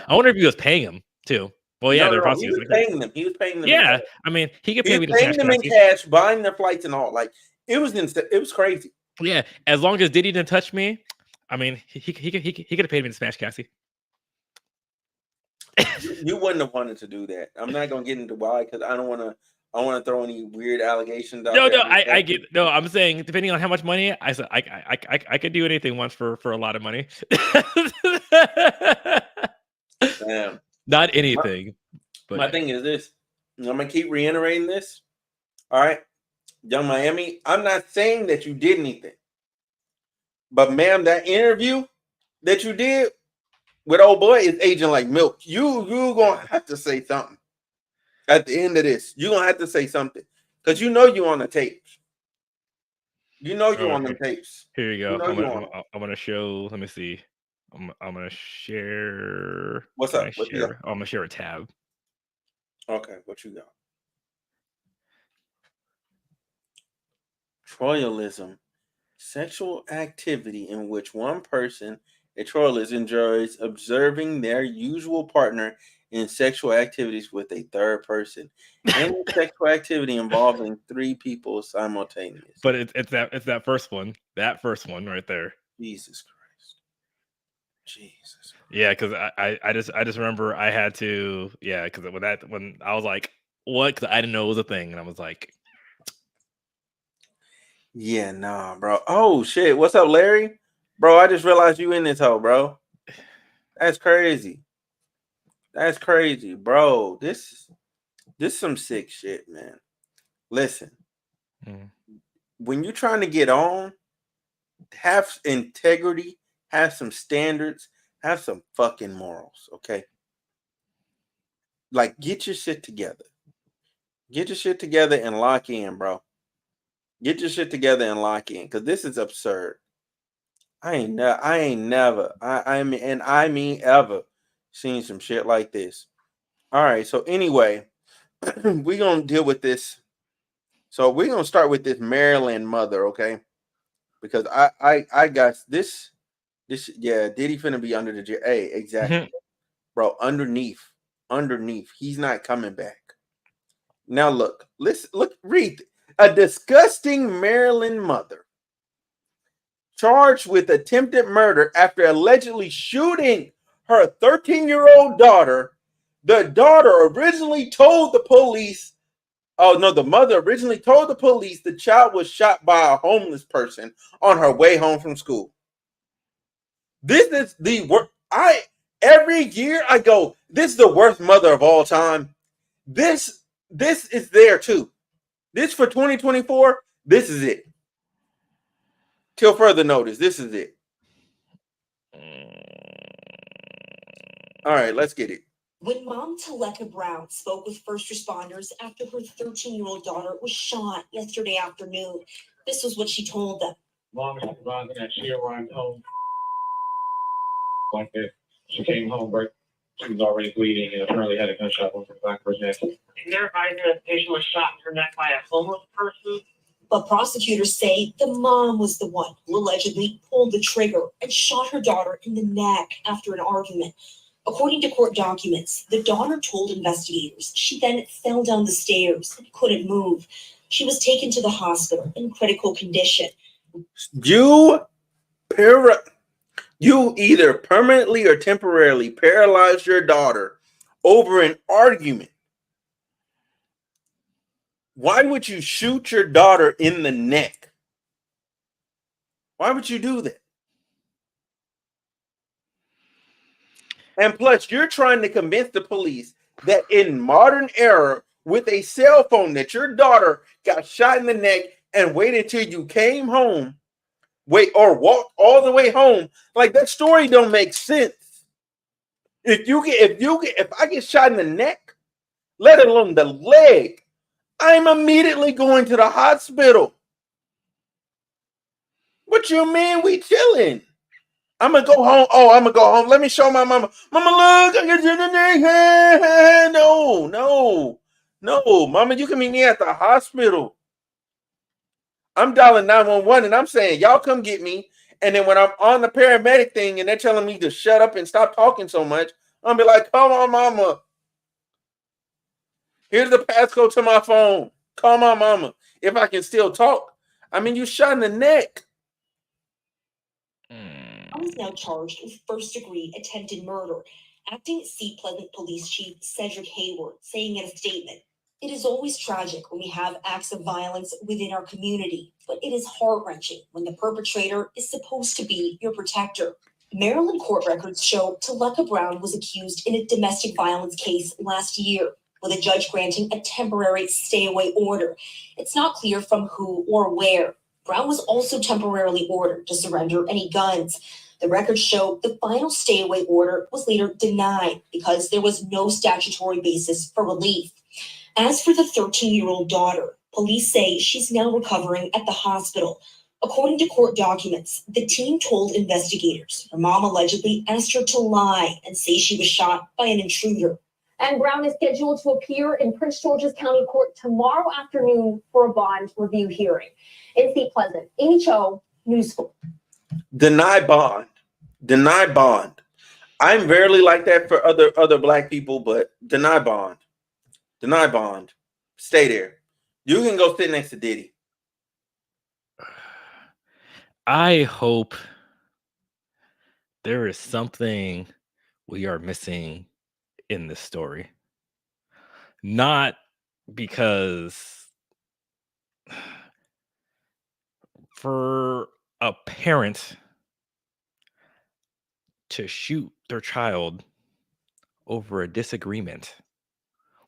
wonder if he was paying him too. Well, yeah, he was paying them. He was paying them. Yeah, I mean, he could pay me to paying them in cash, buying their flights and all. Like it was crazy. Yeah, as long as Diddy didn't touch me, I mean, he could have paid me to smash Cassie. You wouldn't have wanted to do that. I'm not gonna get into why, because I don't want to throw any weird allegations out there. I get. No, I'm saying depending on how much money, I said I could do anything once for a lot of money. Damn. Not anything. But my thing is this. I'm gonna keep reiterating this. All right, Young Miami. I'm not saying that you did anything, but ma'am, that interview that you did with old boy is aging like milk. You gonna have to say something at the end of this. You gonna have to say something because you know you on the tapes. You know you on the tapes. here you go. You know I'm gonna show. Let me see. I'm gonna share. What's Can up? I What you share? got? I'm gonna share a tab. Okay, what you got? Troyalism. Sexual activity in which one person, a troilist, enjoys observing their usual partner in sexual activities with a third person. Any sexual activity involving three people simultaneously. But it's that first one. That first one right there. Jesus Christ. Jesus. Yeah, because I just remember I had to because when I was like, what? Because I didn't know it was a thing, and I was like, Yeah, nah, bro. Oh shit. What's up, Larry? Bro, I just realized you in this hole, bro. That's crazy. That's crazy, bro. This some sick shit, man. Listen, when you're trying to get on, have integrity, have some standards, have some fucking morals, okay? Like, get your shit together. Get your shit together and lock in, bro. Get your shit together and lock in, because this is absurd. I ain't never, I mean ever seen some shit like this. All right, so anyway, we're gonna deal with this. So we're gonna start with this Maryland mother, okay? Because I got this Diddy finna be under the jail. Hey, exactly. Bro, underneath, he's not coming back. Now look, read. A disgusting Maryland mother charged with attempted murder after allegedly shooting her 13-year-old daughter. The daughter originally told the police. Oh no, the mother originally told the police the child was shot by a homeless person on her way home from school. This is the worst. Every year I go, this is the worst mother of all time. This is there too. This for 2024, this is it. Till further notice, this is it. All right, let's get it. When mom Taleka Brown spoke with first responders after her 13-year-old daughter was shot yesterday afternoon, this was what she told them. Mom was surviving that she arrived home like this. She came home, right? She was already bleeding and apparently had a gunshot wound to the back of her neck. And they're advising that the patient was shot in her neck by a homeless person. But prosecutors say the mom was the one who allegedly pulled the trigger and shot her daughter in the neck after an argument. According to court documents, the daughter told investigators she then fell down the stairs and couldn't move. She was taken to the hospital in critical condition. You either permanently or temporarily paralyzed your daughter over an argument. Why would you shoot your daughter in the neck? Why would you do that? And plus, you're trying to convince the police that in modern era, with a cell phone, that your daughter got shot in the neck and waited till you came home, walked all the way home. Like, that story don't make sense. If I get shot in the neck, let alone the leg, I'm immediately going to the hospital. What you mean we chilling? I'm gonna go home. Oh, I'm gonna go home. Let me show my mama. Mama, look, I get you in the neck. No. Mama, you can meet me at the hospital. I'm dialing 911 and I'm saying, y'all come get me. And then when I'm on the paramedic thing and they're telling me to shut up and stop talking so much, I'm gonna be like, come on, mama. Here's the passcode to my phone. Call my mama. If I can still talk. I mean, you shot in the neck. I was now charged with first-degree attempted murder. Acting Seat Pleasant Police Chief Cedric Hayward saying in a statement, "It is always tragic when we have acts of violence within our community, but it is heart-wrenching when the perpetrator is supposed to be your protector." Maryland court records show Taleka Brown was accused in a domestic violence case last year, with a judge granting a temporary stay-away order. It's not clear from who or where. Brown was also temporarily ordered to surrender any guns. The records show the final stay-away order was later denied because there was no statutory basis for relief. As for the 13-year-old daughter, police say she's now recovering at the hospital. According to court documents, the teen told investigators her mom allegedly asked her to lie and say she was shot by an intruder. And Brown is scheduled to appear in Prince George's County Court tomorrow afternoon for a bond review hearing. In St. Pleasant, Amy Cho, News 4. Deny bond. Deny bond. I'm rarely like that for other black people, but deny bond. Deny bond. Stay there. You can go sit next to Diddy. I hope there is something we are missing in this story. Not because for a parent to shoot their child over a disagreement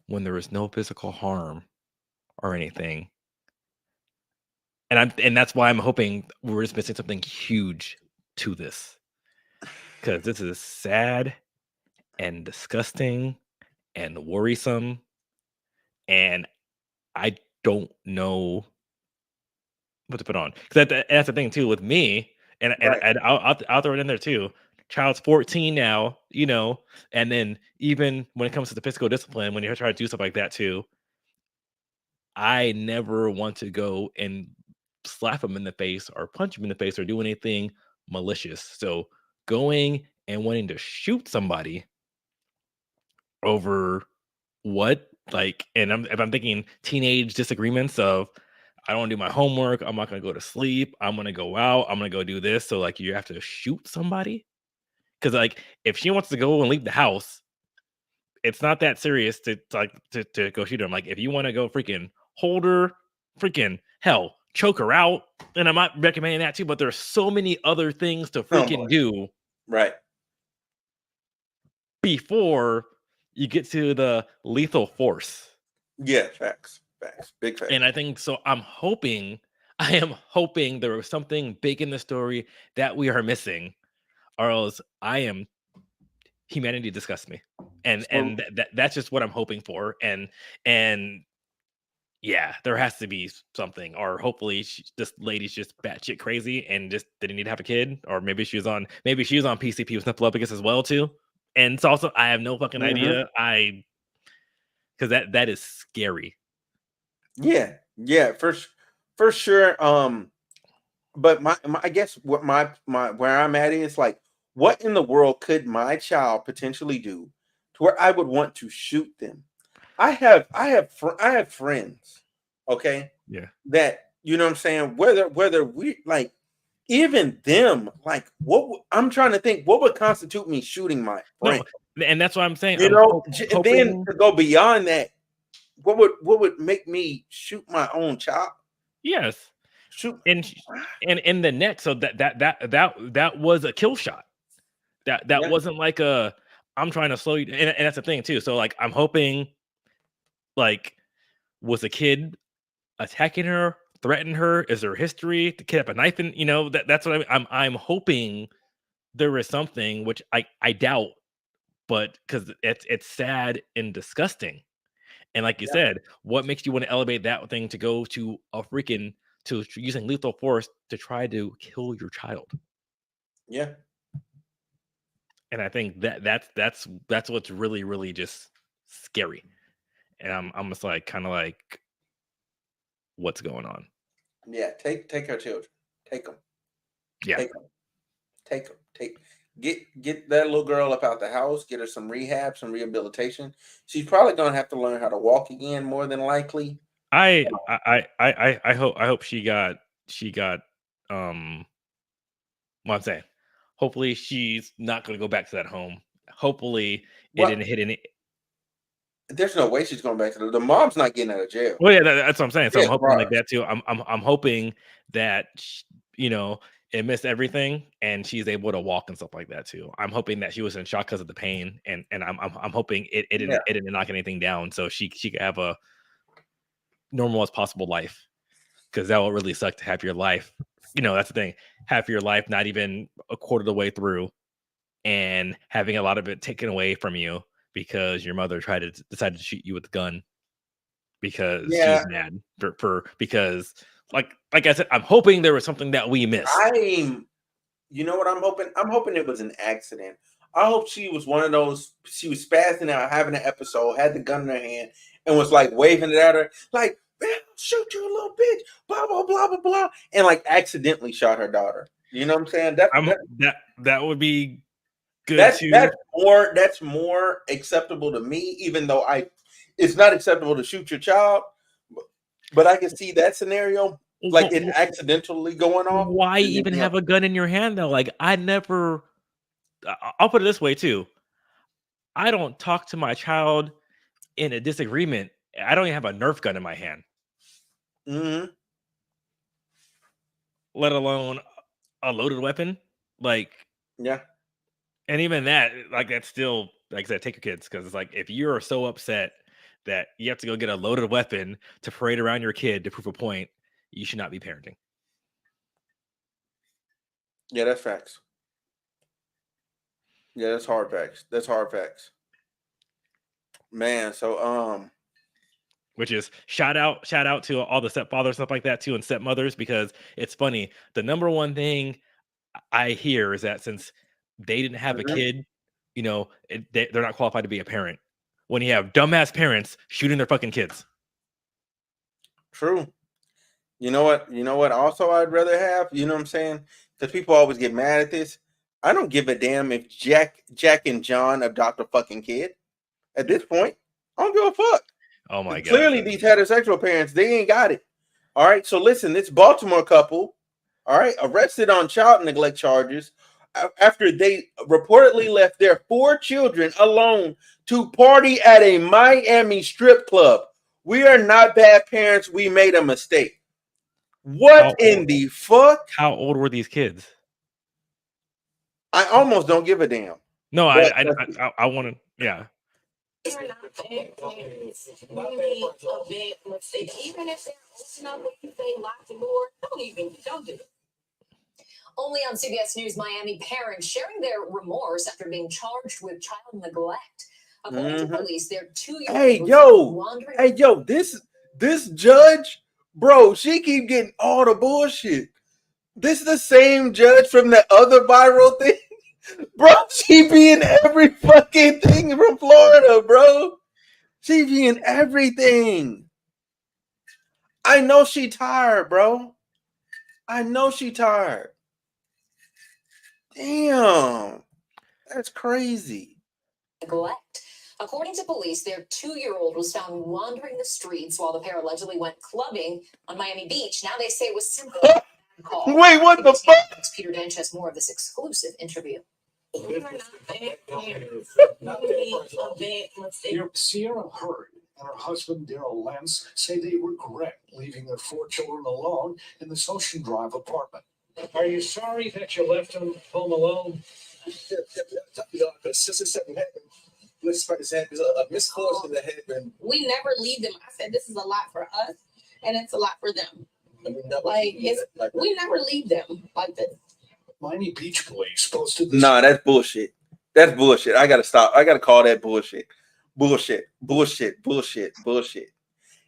when there is no physical harm or anything. And that's why I'm hoping we're just missing something huge to this. Because this is sad and disgusting and worrisome. And I don't know what to put on. Because that's the thing too with me. And I'll throw it in there too. Child's 14 now, and then even when it comes to the physical discipline, when you're trying to do stuff like that too, I never want to go and slap him in the face or punch him in the face or do anything malicious. So going and wanting to shoot somebody over what? And if I'm thinking teenage disagreements of, I don't want to do my homework, I'm not going to go to sleep, I'm going to go out, I'm going to go do this. So you have to shoot somebody? Because if she wants to go and leave the house, it's not that serious to go shoot her. I'm if you want to go freaking hold her, freaking hell, choke her out, and I'm not recommending that too. But there's so many other things to freaking do, right? Before you get to the lethal force. Yeah, facts, big facts. And I think so. I am hoping there was something big in the story that we are missing. Or else humanity disgusts me, and that's just what I'm hoping for. And yeah, there has to be something, or hopefully this lady's just batshit crazy and just didn't need to have a kid, or maybe she was on PCP with Snuffleupagus as well too. And it's also, I have no fucking idea. Because that is scary. Yeah, for sure. But I guess what my where I'm at is what in the world could my child potentially do to where I would want to shoot them? I have friends, okay? Yeah. That, you know what I'm saying? Whether we even them, what I'm trying to think, what would constitute me shooting my friend? No, and that's what I'm saying. And then to go beyond that, what would make me shoot my own child? Yes. Shoot. And in the neck, so that was a kill shot. That wasn't I'm trying to slow you, and that's the thing too. So I'm hoping, was a kid attacking her, threatening her? Is there history? The kid have a knife, and that's what I'm hoping there is something, which I doubt, but because it's sad and disgusting. And like you said, what makes you want to elevate that thing to go to to using lethal force to try to kill your child? Yeah. And I think that's what's really, really just scary. And I'm just what's going on? Yeah, take our children. Take them. Yeah. Take them. Get that little girl up out the house. Get her some rehab, some rehabilitation. She's probably gonna have to learn how to walk again, more than likely. I hope she got what I'm saying. Hopefully she's not going to go back to that home. Hopefully it didn't hit any. There's no way she's going back to the mom's not getting out of jail. Well, yeah, that's what I'm saying. So Yeah, I'm hoping right. like that too. I'm hoping that it missed everything, and she's able to walk and stuff like that too. I'm hoping that she was in shock because of the pain, and I'm hoping it didn't knock anything down, so she could have a normal as possible life. Because that will really suck to have your life. That's the thing. Have your life not even a quarter of the way through, and having a lot of it taken away from you because your mother decided to shoot you with a gun because she's mad because like I said, I'm hoping there was something that we missed. You know what I'm hoping? I'm hoping it was an accident. I hope she was one of those. She was spazzing out, having an episode, had the gun in her hand, and was like waving it at her, like, "Man, I'll shoot you, a little bitch," blah blah blah blah blah, and like accidentally shot her daughter. You know what I'm saying? That would be good. That's more acceptable to me, even though it's not acceptable to shoot your child. But I can see that scenario, like it accidentally going off. Why even have a gun in your hand though? Like I'll put it this way too. I don't talk to my child in a disagreement. I don't even have a Nerf gun in my hand. Mm-hmm. Let alone a loaded weapon. Like, yeah. And even that, like, that's still, like I said, take your kids, because it's like, if you're so upset that you have to go get a loaded weapon to parade around your kid to prove a point, you should not be parenting. Yeah, that's facts. Yeah, that's hard facts. That's hard facts. Man, so which is shout out to all the stepfathers, stuff like that too, and stepmothers, because it's funny. The number one thing I hear is that since they didn't have a kid, they're not qualified to be a parent. When you have dumbass parents shooting their fucking kids. True. You know what? Also, I'd rather have. You know what I'm saying? Because people always get mad at this. I don't give a damn if Jack and John adopt a fucking kid. At this point, I don't give a fuck. Oh my God. Clearly, these heterosexual parents, they ain't got it. All right. So listen, this Baltimore couple, all right, arrested on child neglect charges after they reportedly left their 4 children alone to party at a Miami strip club. We are not bad parents. We made a mistake. What in the fuck? How old were these kids? I almost don't give a damn. No, I want to. Yeah. They're not bad parents. We made a bad mistake. Even if they're old enough when you say lock the door, don't do it. Only on CBS News, Miami parents sharing their remorse after being charged with child neglect. According to police, their 2-year-old Hey, yo, this judge, bro, she keep getting all the bullshit. This is the same judge from the other viral thing. Bro, she be in every fucking thing from Florida, bro. She be in everything. I know she tired, bro. I know she tired. Damn. That's crazy. Neglect. According to police, their 2-year-old was found wandering the streets while the pair allegedly went clubbing on Miami Beach. Now they say it was simply a bad call. Wait, what the fuck? Peter Dench has more of this exclusive interview. Sierra Hurd and her husband Daryl Lentz say they regret leaving their 4 children alone in this Ocean Drive apartment. Are you sorry that you left them home alone? Let's say there's a misfortune that happened. We never leave them. I said this is a lot for us, and it's a lot for them. We never leave them like this. Miami Beach police posted this. Nah, that's bullshit. That's bullshit. I gotta stop. I gotta call that bullshit. Bullshit.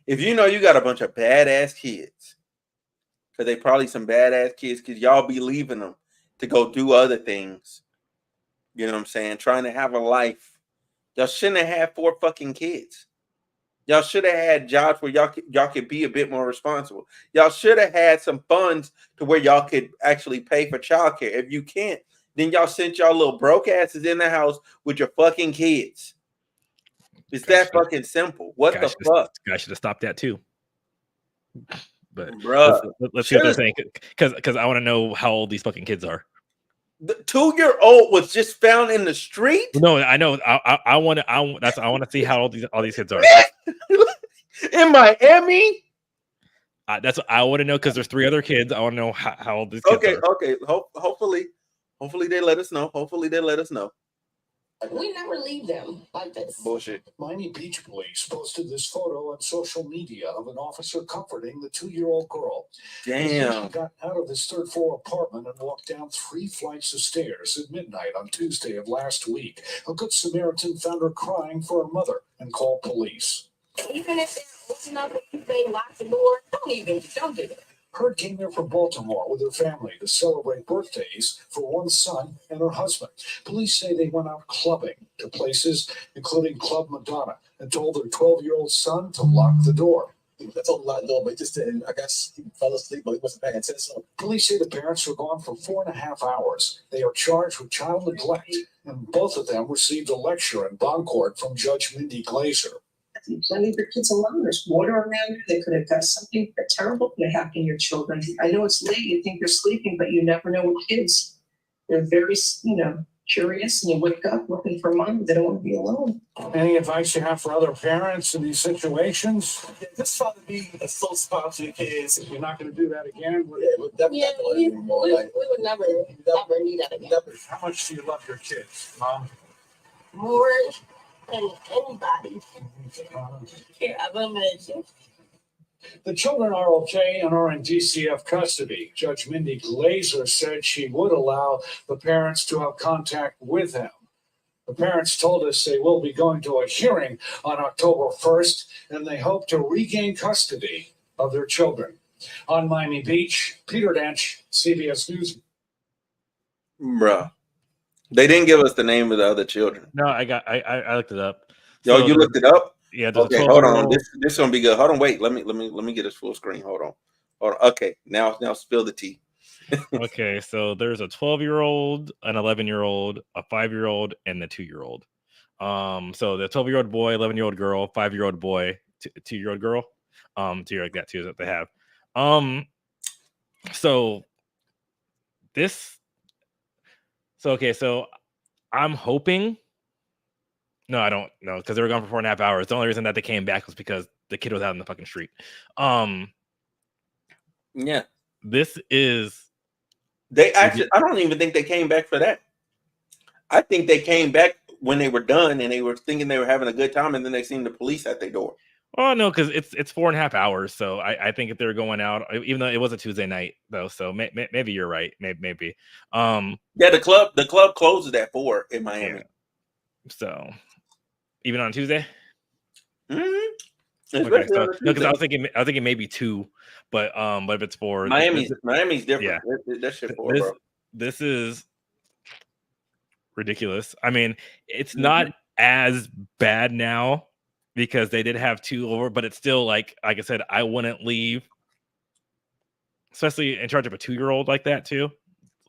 If you know you got a bunch of badass kids, because they probably some badass kids, because y'all be leaving them to go do other things. You know what I'm saying? Trying to have a life. Y'all shouldn't have had 4 fucking kids. Y'all should have had jobs where y'all could be a bit more responsible. Y'all should have had some funds to where y'all could actually pay for childcare. If you can't, then y'all sent y'all little broke asses in the house with your fucking kids. It's that fucking simple. What the fuck? I should have stopped that too. But bruh, let's see what they're saying, because I want to know how old these fucking kids are. The 2-year-old was just found in the street. No, I know. I want to see how old all these kids are. In Miami. That's what I want to know because there's 3 other kids. I want to know how old these kids are. Okay. Hopefully they let us know. We never leave them like this. Bullshit. Miami Beach police posted this photo on social media of an officer comforting the 2-year-old girl. Damn. He got out of his 3rd floor apartment and walked down 3 flights of stairs at midnight on Tuesday of last week. A good Samaritan found her crying for her mother and called police. Even if they're old enough and they lock the door, don't do it. Heard came there from Baltimore with her family to celebrate birthdays for one son and her husband. Police say they went out clubbing to places including Club Madonna and told their 12-year-old son to lock the door. That's a lot, though, but just didn't. I guess he fell asleep, but he wasn't paying attention. Police say the parents were gone for 4.5 hours. They are charged with child neglect, and both of them received a lecture in bond court from Judge Mindy Glazer. Plenty of your kids alone. There's water around you. They could have got something terrible could have happened to your children. I know it's late. You think you're sleeping, but you never know with kids. They're very, curious, and you wake up looking for mom. They don't want to be alone. Any advice you have for other parents in these situations? Yeah, just try to be a slow spot to your kids. You're not going to do that again? We're definitely not going to do it anymore. We would never need that again. How much do you love your kids, Mom? More than anybody. Here, I will mention. The children are okay and are in DCF custody. Judge Mindy Glazer said she would allow the parents to have contact with him. The parents told us they will be going to a hearing on October 1st, and they hope to regain custody of their children. On Miami Beach, Peter Dench, CBS News. Bruh. They didn't give us the name of the other children. No, I looked it up. Yo, you looked it up? Yeah. Okay, hold on. This gonna be good. Hold on, wait. Let me get this full screen. Hold on. Okay, now spill the tea. Okay, so there's a 12-year-old, an 11-year-old, a 5-year-old, and the 2-year-old. So the 12-year-old boy, 11-year-old girl, 5-year-old boy, 2-year-old girl. 2-year like that too is what they have. So I'm hoping. No, I don't know because they were gone for 4.5 hours. The only reason that they came back was because the kid was out in the fucking street. Yeah. This is. They actually. I don't even think they came back for that. I think they came back when they were done and they were thinking they were having a good time, and then they seen the police at their door. Oh no, because it's 4.5 hours. So I think if they're going out, even though it was a Tuesday night though, so maybe you're right. Maybe. Yeah, the club closes at 4 in Miami. Yeah. So. Even on Tuesday? Mm-hmm. Okay, so, no, because I was thinking maybe 2, but if it's 4, Miami's different. Yeah, that shit 4, bro. This is ridiculous. I mean, it's not as bad now because they did have 2 over, but it's still like I said, I wouldn't leave, especially in charge of a 2-year-old like that too.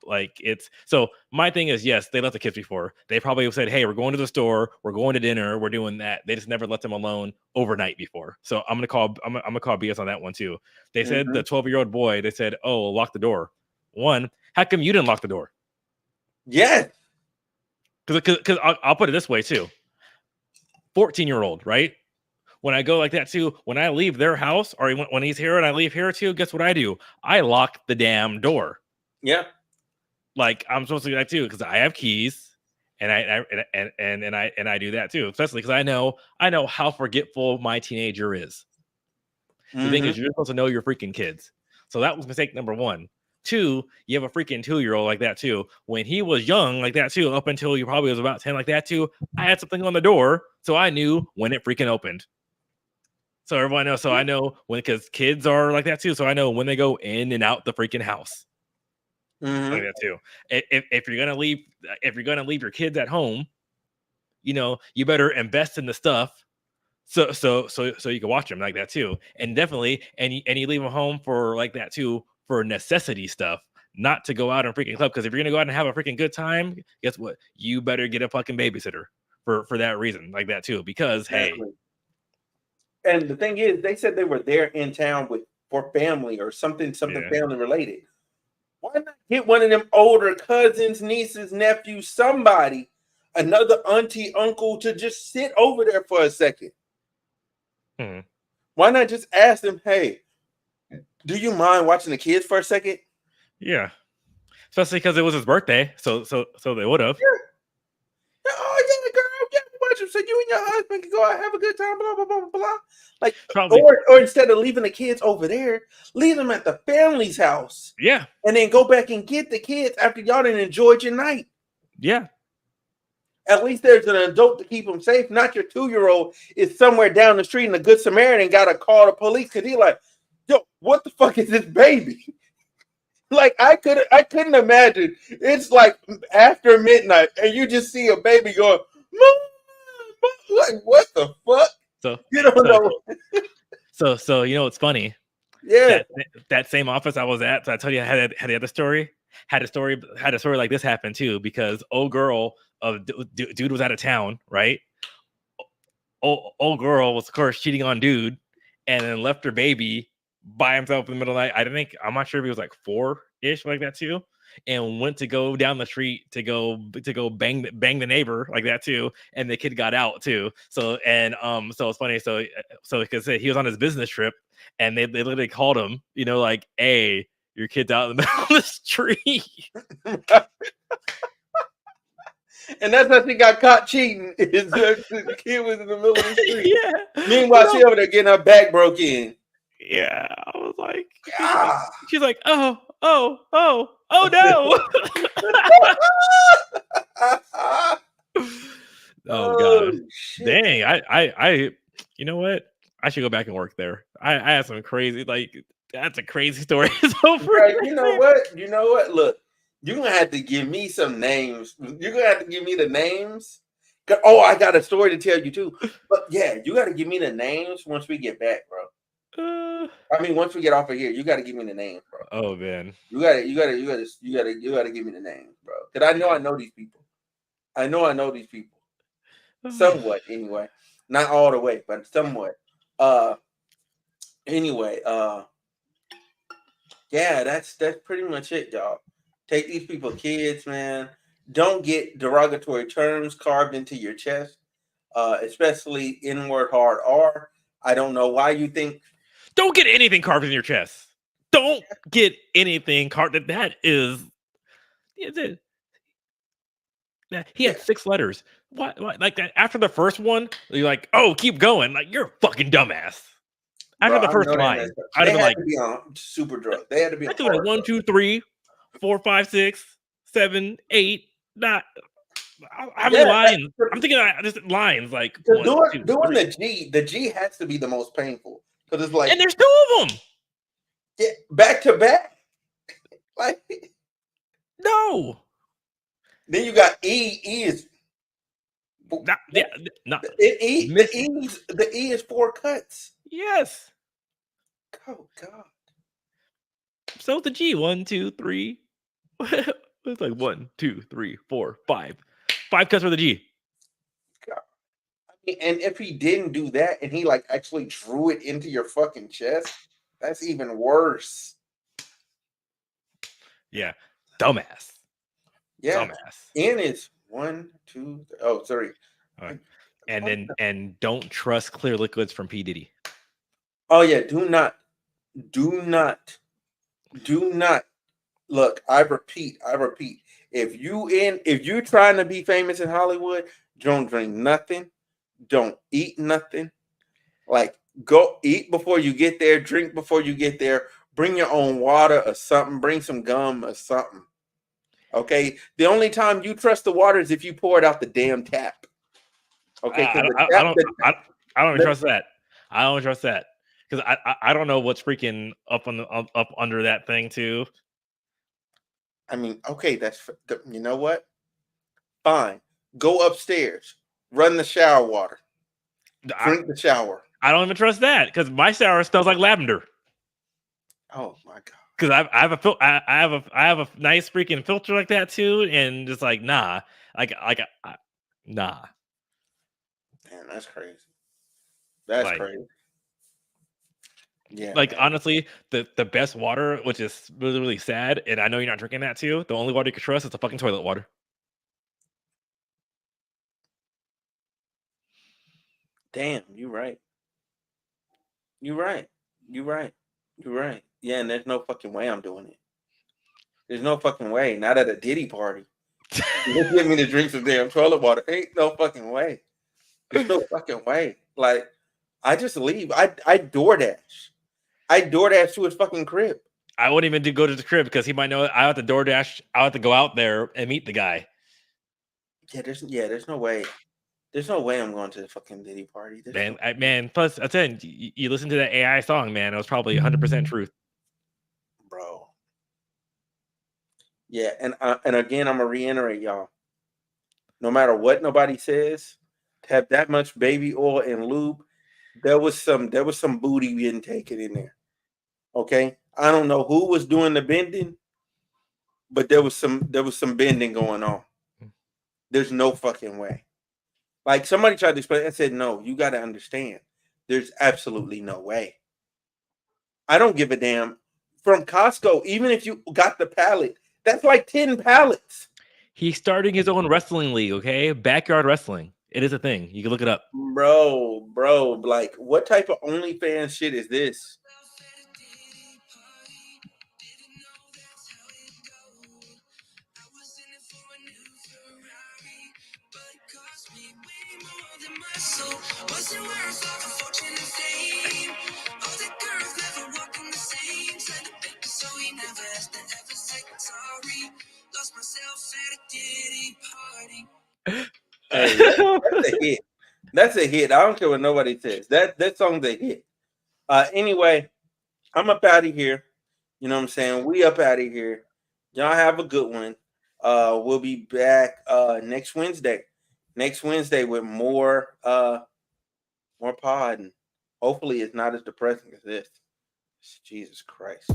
Like it's so my thing is, yes, they left the kids before. They probably said, hey, we're going to the store, we're going to dinner, we're doing that. They just never let them alone overnight before. So I'm gonna call BS on that one too. They said the 12-year-old boy, they said, oh, lock the door. One, how come you didn't lock the door? Yeah. Because I'll put it this way too. 14-year-old, right? When I go like that too, when I leave their house or when he's here and I leave here too, guess what I do? I lock the damn door. Yeah. Like I'm supposed to do that too because I have keys, and I do that too, especially because I know how forgetful my teenager is. The thing is, you're supposed to know your freaking kids. So that was mistake number 1. 2, you have a freaking 2-year-old like that too. When he was young like that too, up until he probably was about 10 like that too, I had something on the door, so I knew when it freaking opened. So everyone knows. So I know when because kids are like that too. So I know when they go in and out the freaking house. Like that too. If you're gonna leave your kids at home, you better invest in the stuff so you can watch them like that too. And definitely, and you leave them home for like that too for necessity stuff, not to go out and freaking club. Because if you're gonna go out and have a freaking good time, guess what? You better get a fucking babysitter for that reason, like that too. Because exactly. Hey, and the thing is, they said they were there in town for family or something family related. Why not get one of them older cousins, nieces, nephews, somebody, another auntie, uncle to just sit over there for a second? Why not just ask them, hey, Do you mind watching the kids for a second? Yeah, especially because it was his birthday, so they would have. Oh yeah, girl, yeah, watch him. So you and your husband can go out, have a good time, blah blah blah blah blah. Like, Probably. or instead of leaving the kids over there, leave them at the family's house. Yeah, and then go back and get the kids after y'all done enjoyed your night. Yeah. At least there's an adult to keep them safe. Not your 2-year-old is somewhere down the street and the Good Samaritan got to call the police because he like, yo, what the fuck is this baby? Like I couldn't imagine. It's like after midnight and you just see a baby going, Mom, like what the fuck? So you don't know. So you know what's funny? Yeah. That same office I was at. So I told you I had the other story. Had a story like this happen too because old girl of dude was out of town, right? Old girl was of course cheating on dude, and then left her baby by himself in the middle of the night. I'm not sure if he was like 4-ish like that too, and went to go down the street to go bang the neighbor like that too, and the kid got out too. So it's funny. So because he was on his business trip, and they literally called him, you know, like, hey, your kid's out in the middle of the street. And that's how she got caught cheating. Is the kid was in the middle of the street. Yeah. Meanwhile, she over there getting her back broke in. Yeah, I was like, she's like, oh no. Oh god, dang! I you know what? I should go back and work there. I had some crazy, like, that's a crazy story. Right, you know what? Look, you're gonna have to give me some names. You're gonna have to give me the names. Oh, I got a story to tell you too. But yeah, you got to give me the names once we get back, bro. I mean, once we get off of here, you got to give me the names, bro. Oh man, you got to give me the names, bro. Because I know these people. I know these people. Somewhat, anyway. Not all the way, but somewhat. Anyway, yeah, that's pretty much it, y'all. Take these people kids, man. Don't get derogatory terms carved into your chest, especially N-word hard R. I don't know why you think. Don't get anything carved in your chest. Don't get anything carved. That is. He had 6 letters. What? Like that? After the first one, you're like, oh, keep going. Like, you're a fucking dumbass. After the first line, I'd have been like, to be on super drugs. They had to be on like 1, 2, 3, 4, 5, 6, 7, 8. Not how many lines? I'm thinking just lines like doing the G has to be the most painful because it's like, and there's 2 of them. Yeah, back to back. Like no. Then you got E. E is the E is 4 cuts. Yes. Oh God. So the G 1, 2, 3. It's like 1, 2, 3, 4, 5. 5 cuts for the G. God. I mean, and if he didn't do that and he like actually drew it into your fucking chest, that's even worse. Yeah. Dumbass. Yeah. Dumbass. N is 1, 2, 3. Oh, sorry. All right. And don't trust clear liquids from P. Diddy. Oh yeah, do not. Look, I repeat. If you're trying to be famous in Hollywood, don't drink nothing, don't eat nothing. Like, go eat before you get there, drink before you get there, bring your own water or something, bring some gum or something. Okay? The only time you trust the water is if you pour it out the damn tap. Okay, I don't trust that. I don't trust that because I don't know what's freaking up under that thing too. I mean, okay, you know what? Fine, go upstairs, run the shower water, drink the shower. I don't even trust that because my shower smells like lavender. Oh my God! Because I have a nice freaking filter like that too, and just like nah, nah. Man, that's crazy. That's crazy. Yeah. Like, honestly, the best water, which is really, really sad, and I know you're not drinking that too. The only water you can trust is the fucking toilet water. Damn, you're right. Yeah, and there's no fucking way I'm doing it. There's no fucking way. Not at a Diddy party. You give me to drink some damn toilet water. Ain't no fucking way. There's no fucking way. Like, I just leave. I DoorDash. I DoorDash to his fucking crib. I wouldn't even go to the crib because he might know I have to DoorDash. I have to go out there and meet the guy. There's no way. There's no way I'm going to the fucking Diddy party. Man, plus I said you listen to that AI song, man. It was probably 100% truth, bro. Yeah, and again, I'm gonna reiterate, y'all. No matter what nobody says, to have that much baby oil and lube, there was some booty getting taken in there. Okay, I don't know who was doing the bending, but there was some bending going on. There's no fucking way. Like, somebody tried to explain. I said, no, you got to understand. There's absolutely no way. I don't give a damn. From Costco, even if you got the pallet, that's like 10 pallets. He's starting his own wrestling league, okay? Backyard wrestling. It is a thing. You can look it up. Bro, like, what type of OnlyFans shit is this? Hey, that's a hit. That's a hit. I don't care what nobody says. That song's a hit. Anyway, I'm up out of here. You know what I'm saying? We up out of here. Y'all have a good one. We'll be back next Wednesday. Next Wednesday with more pod. And hopefully it's not as depressing as this. Jesus Christ.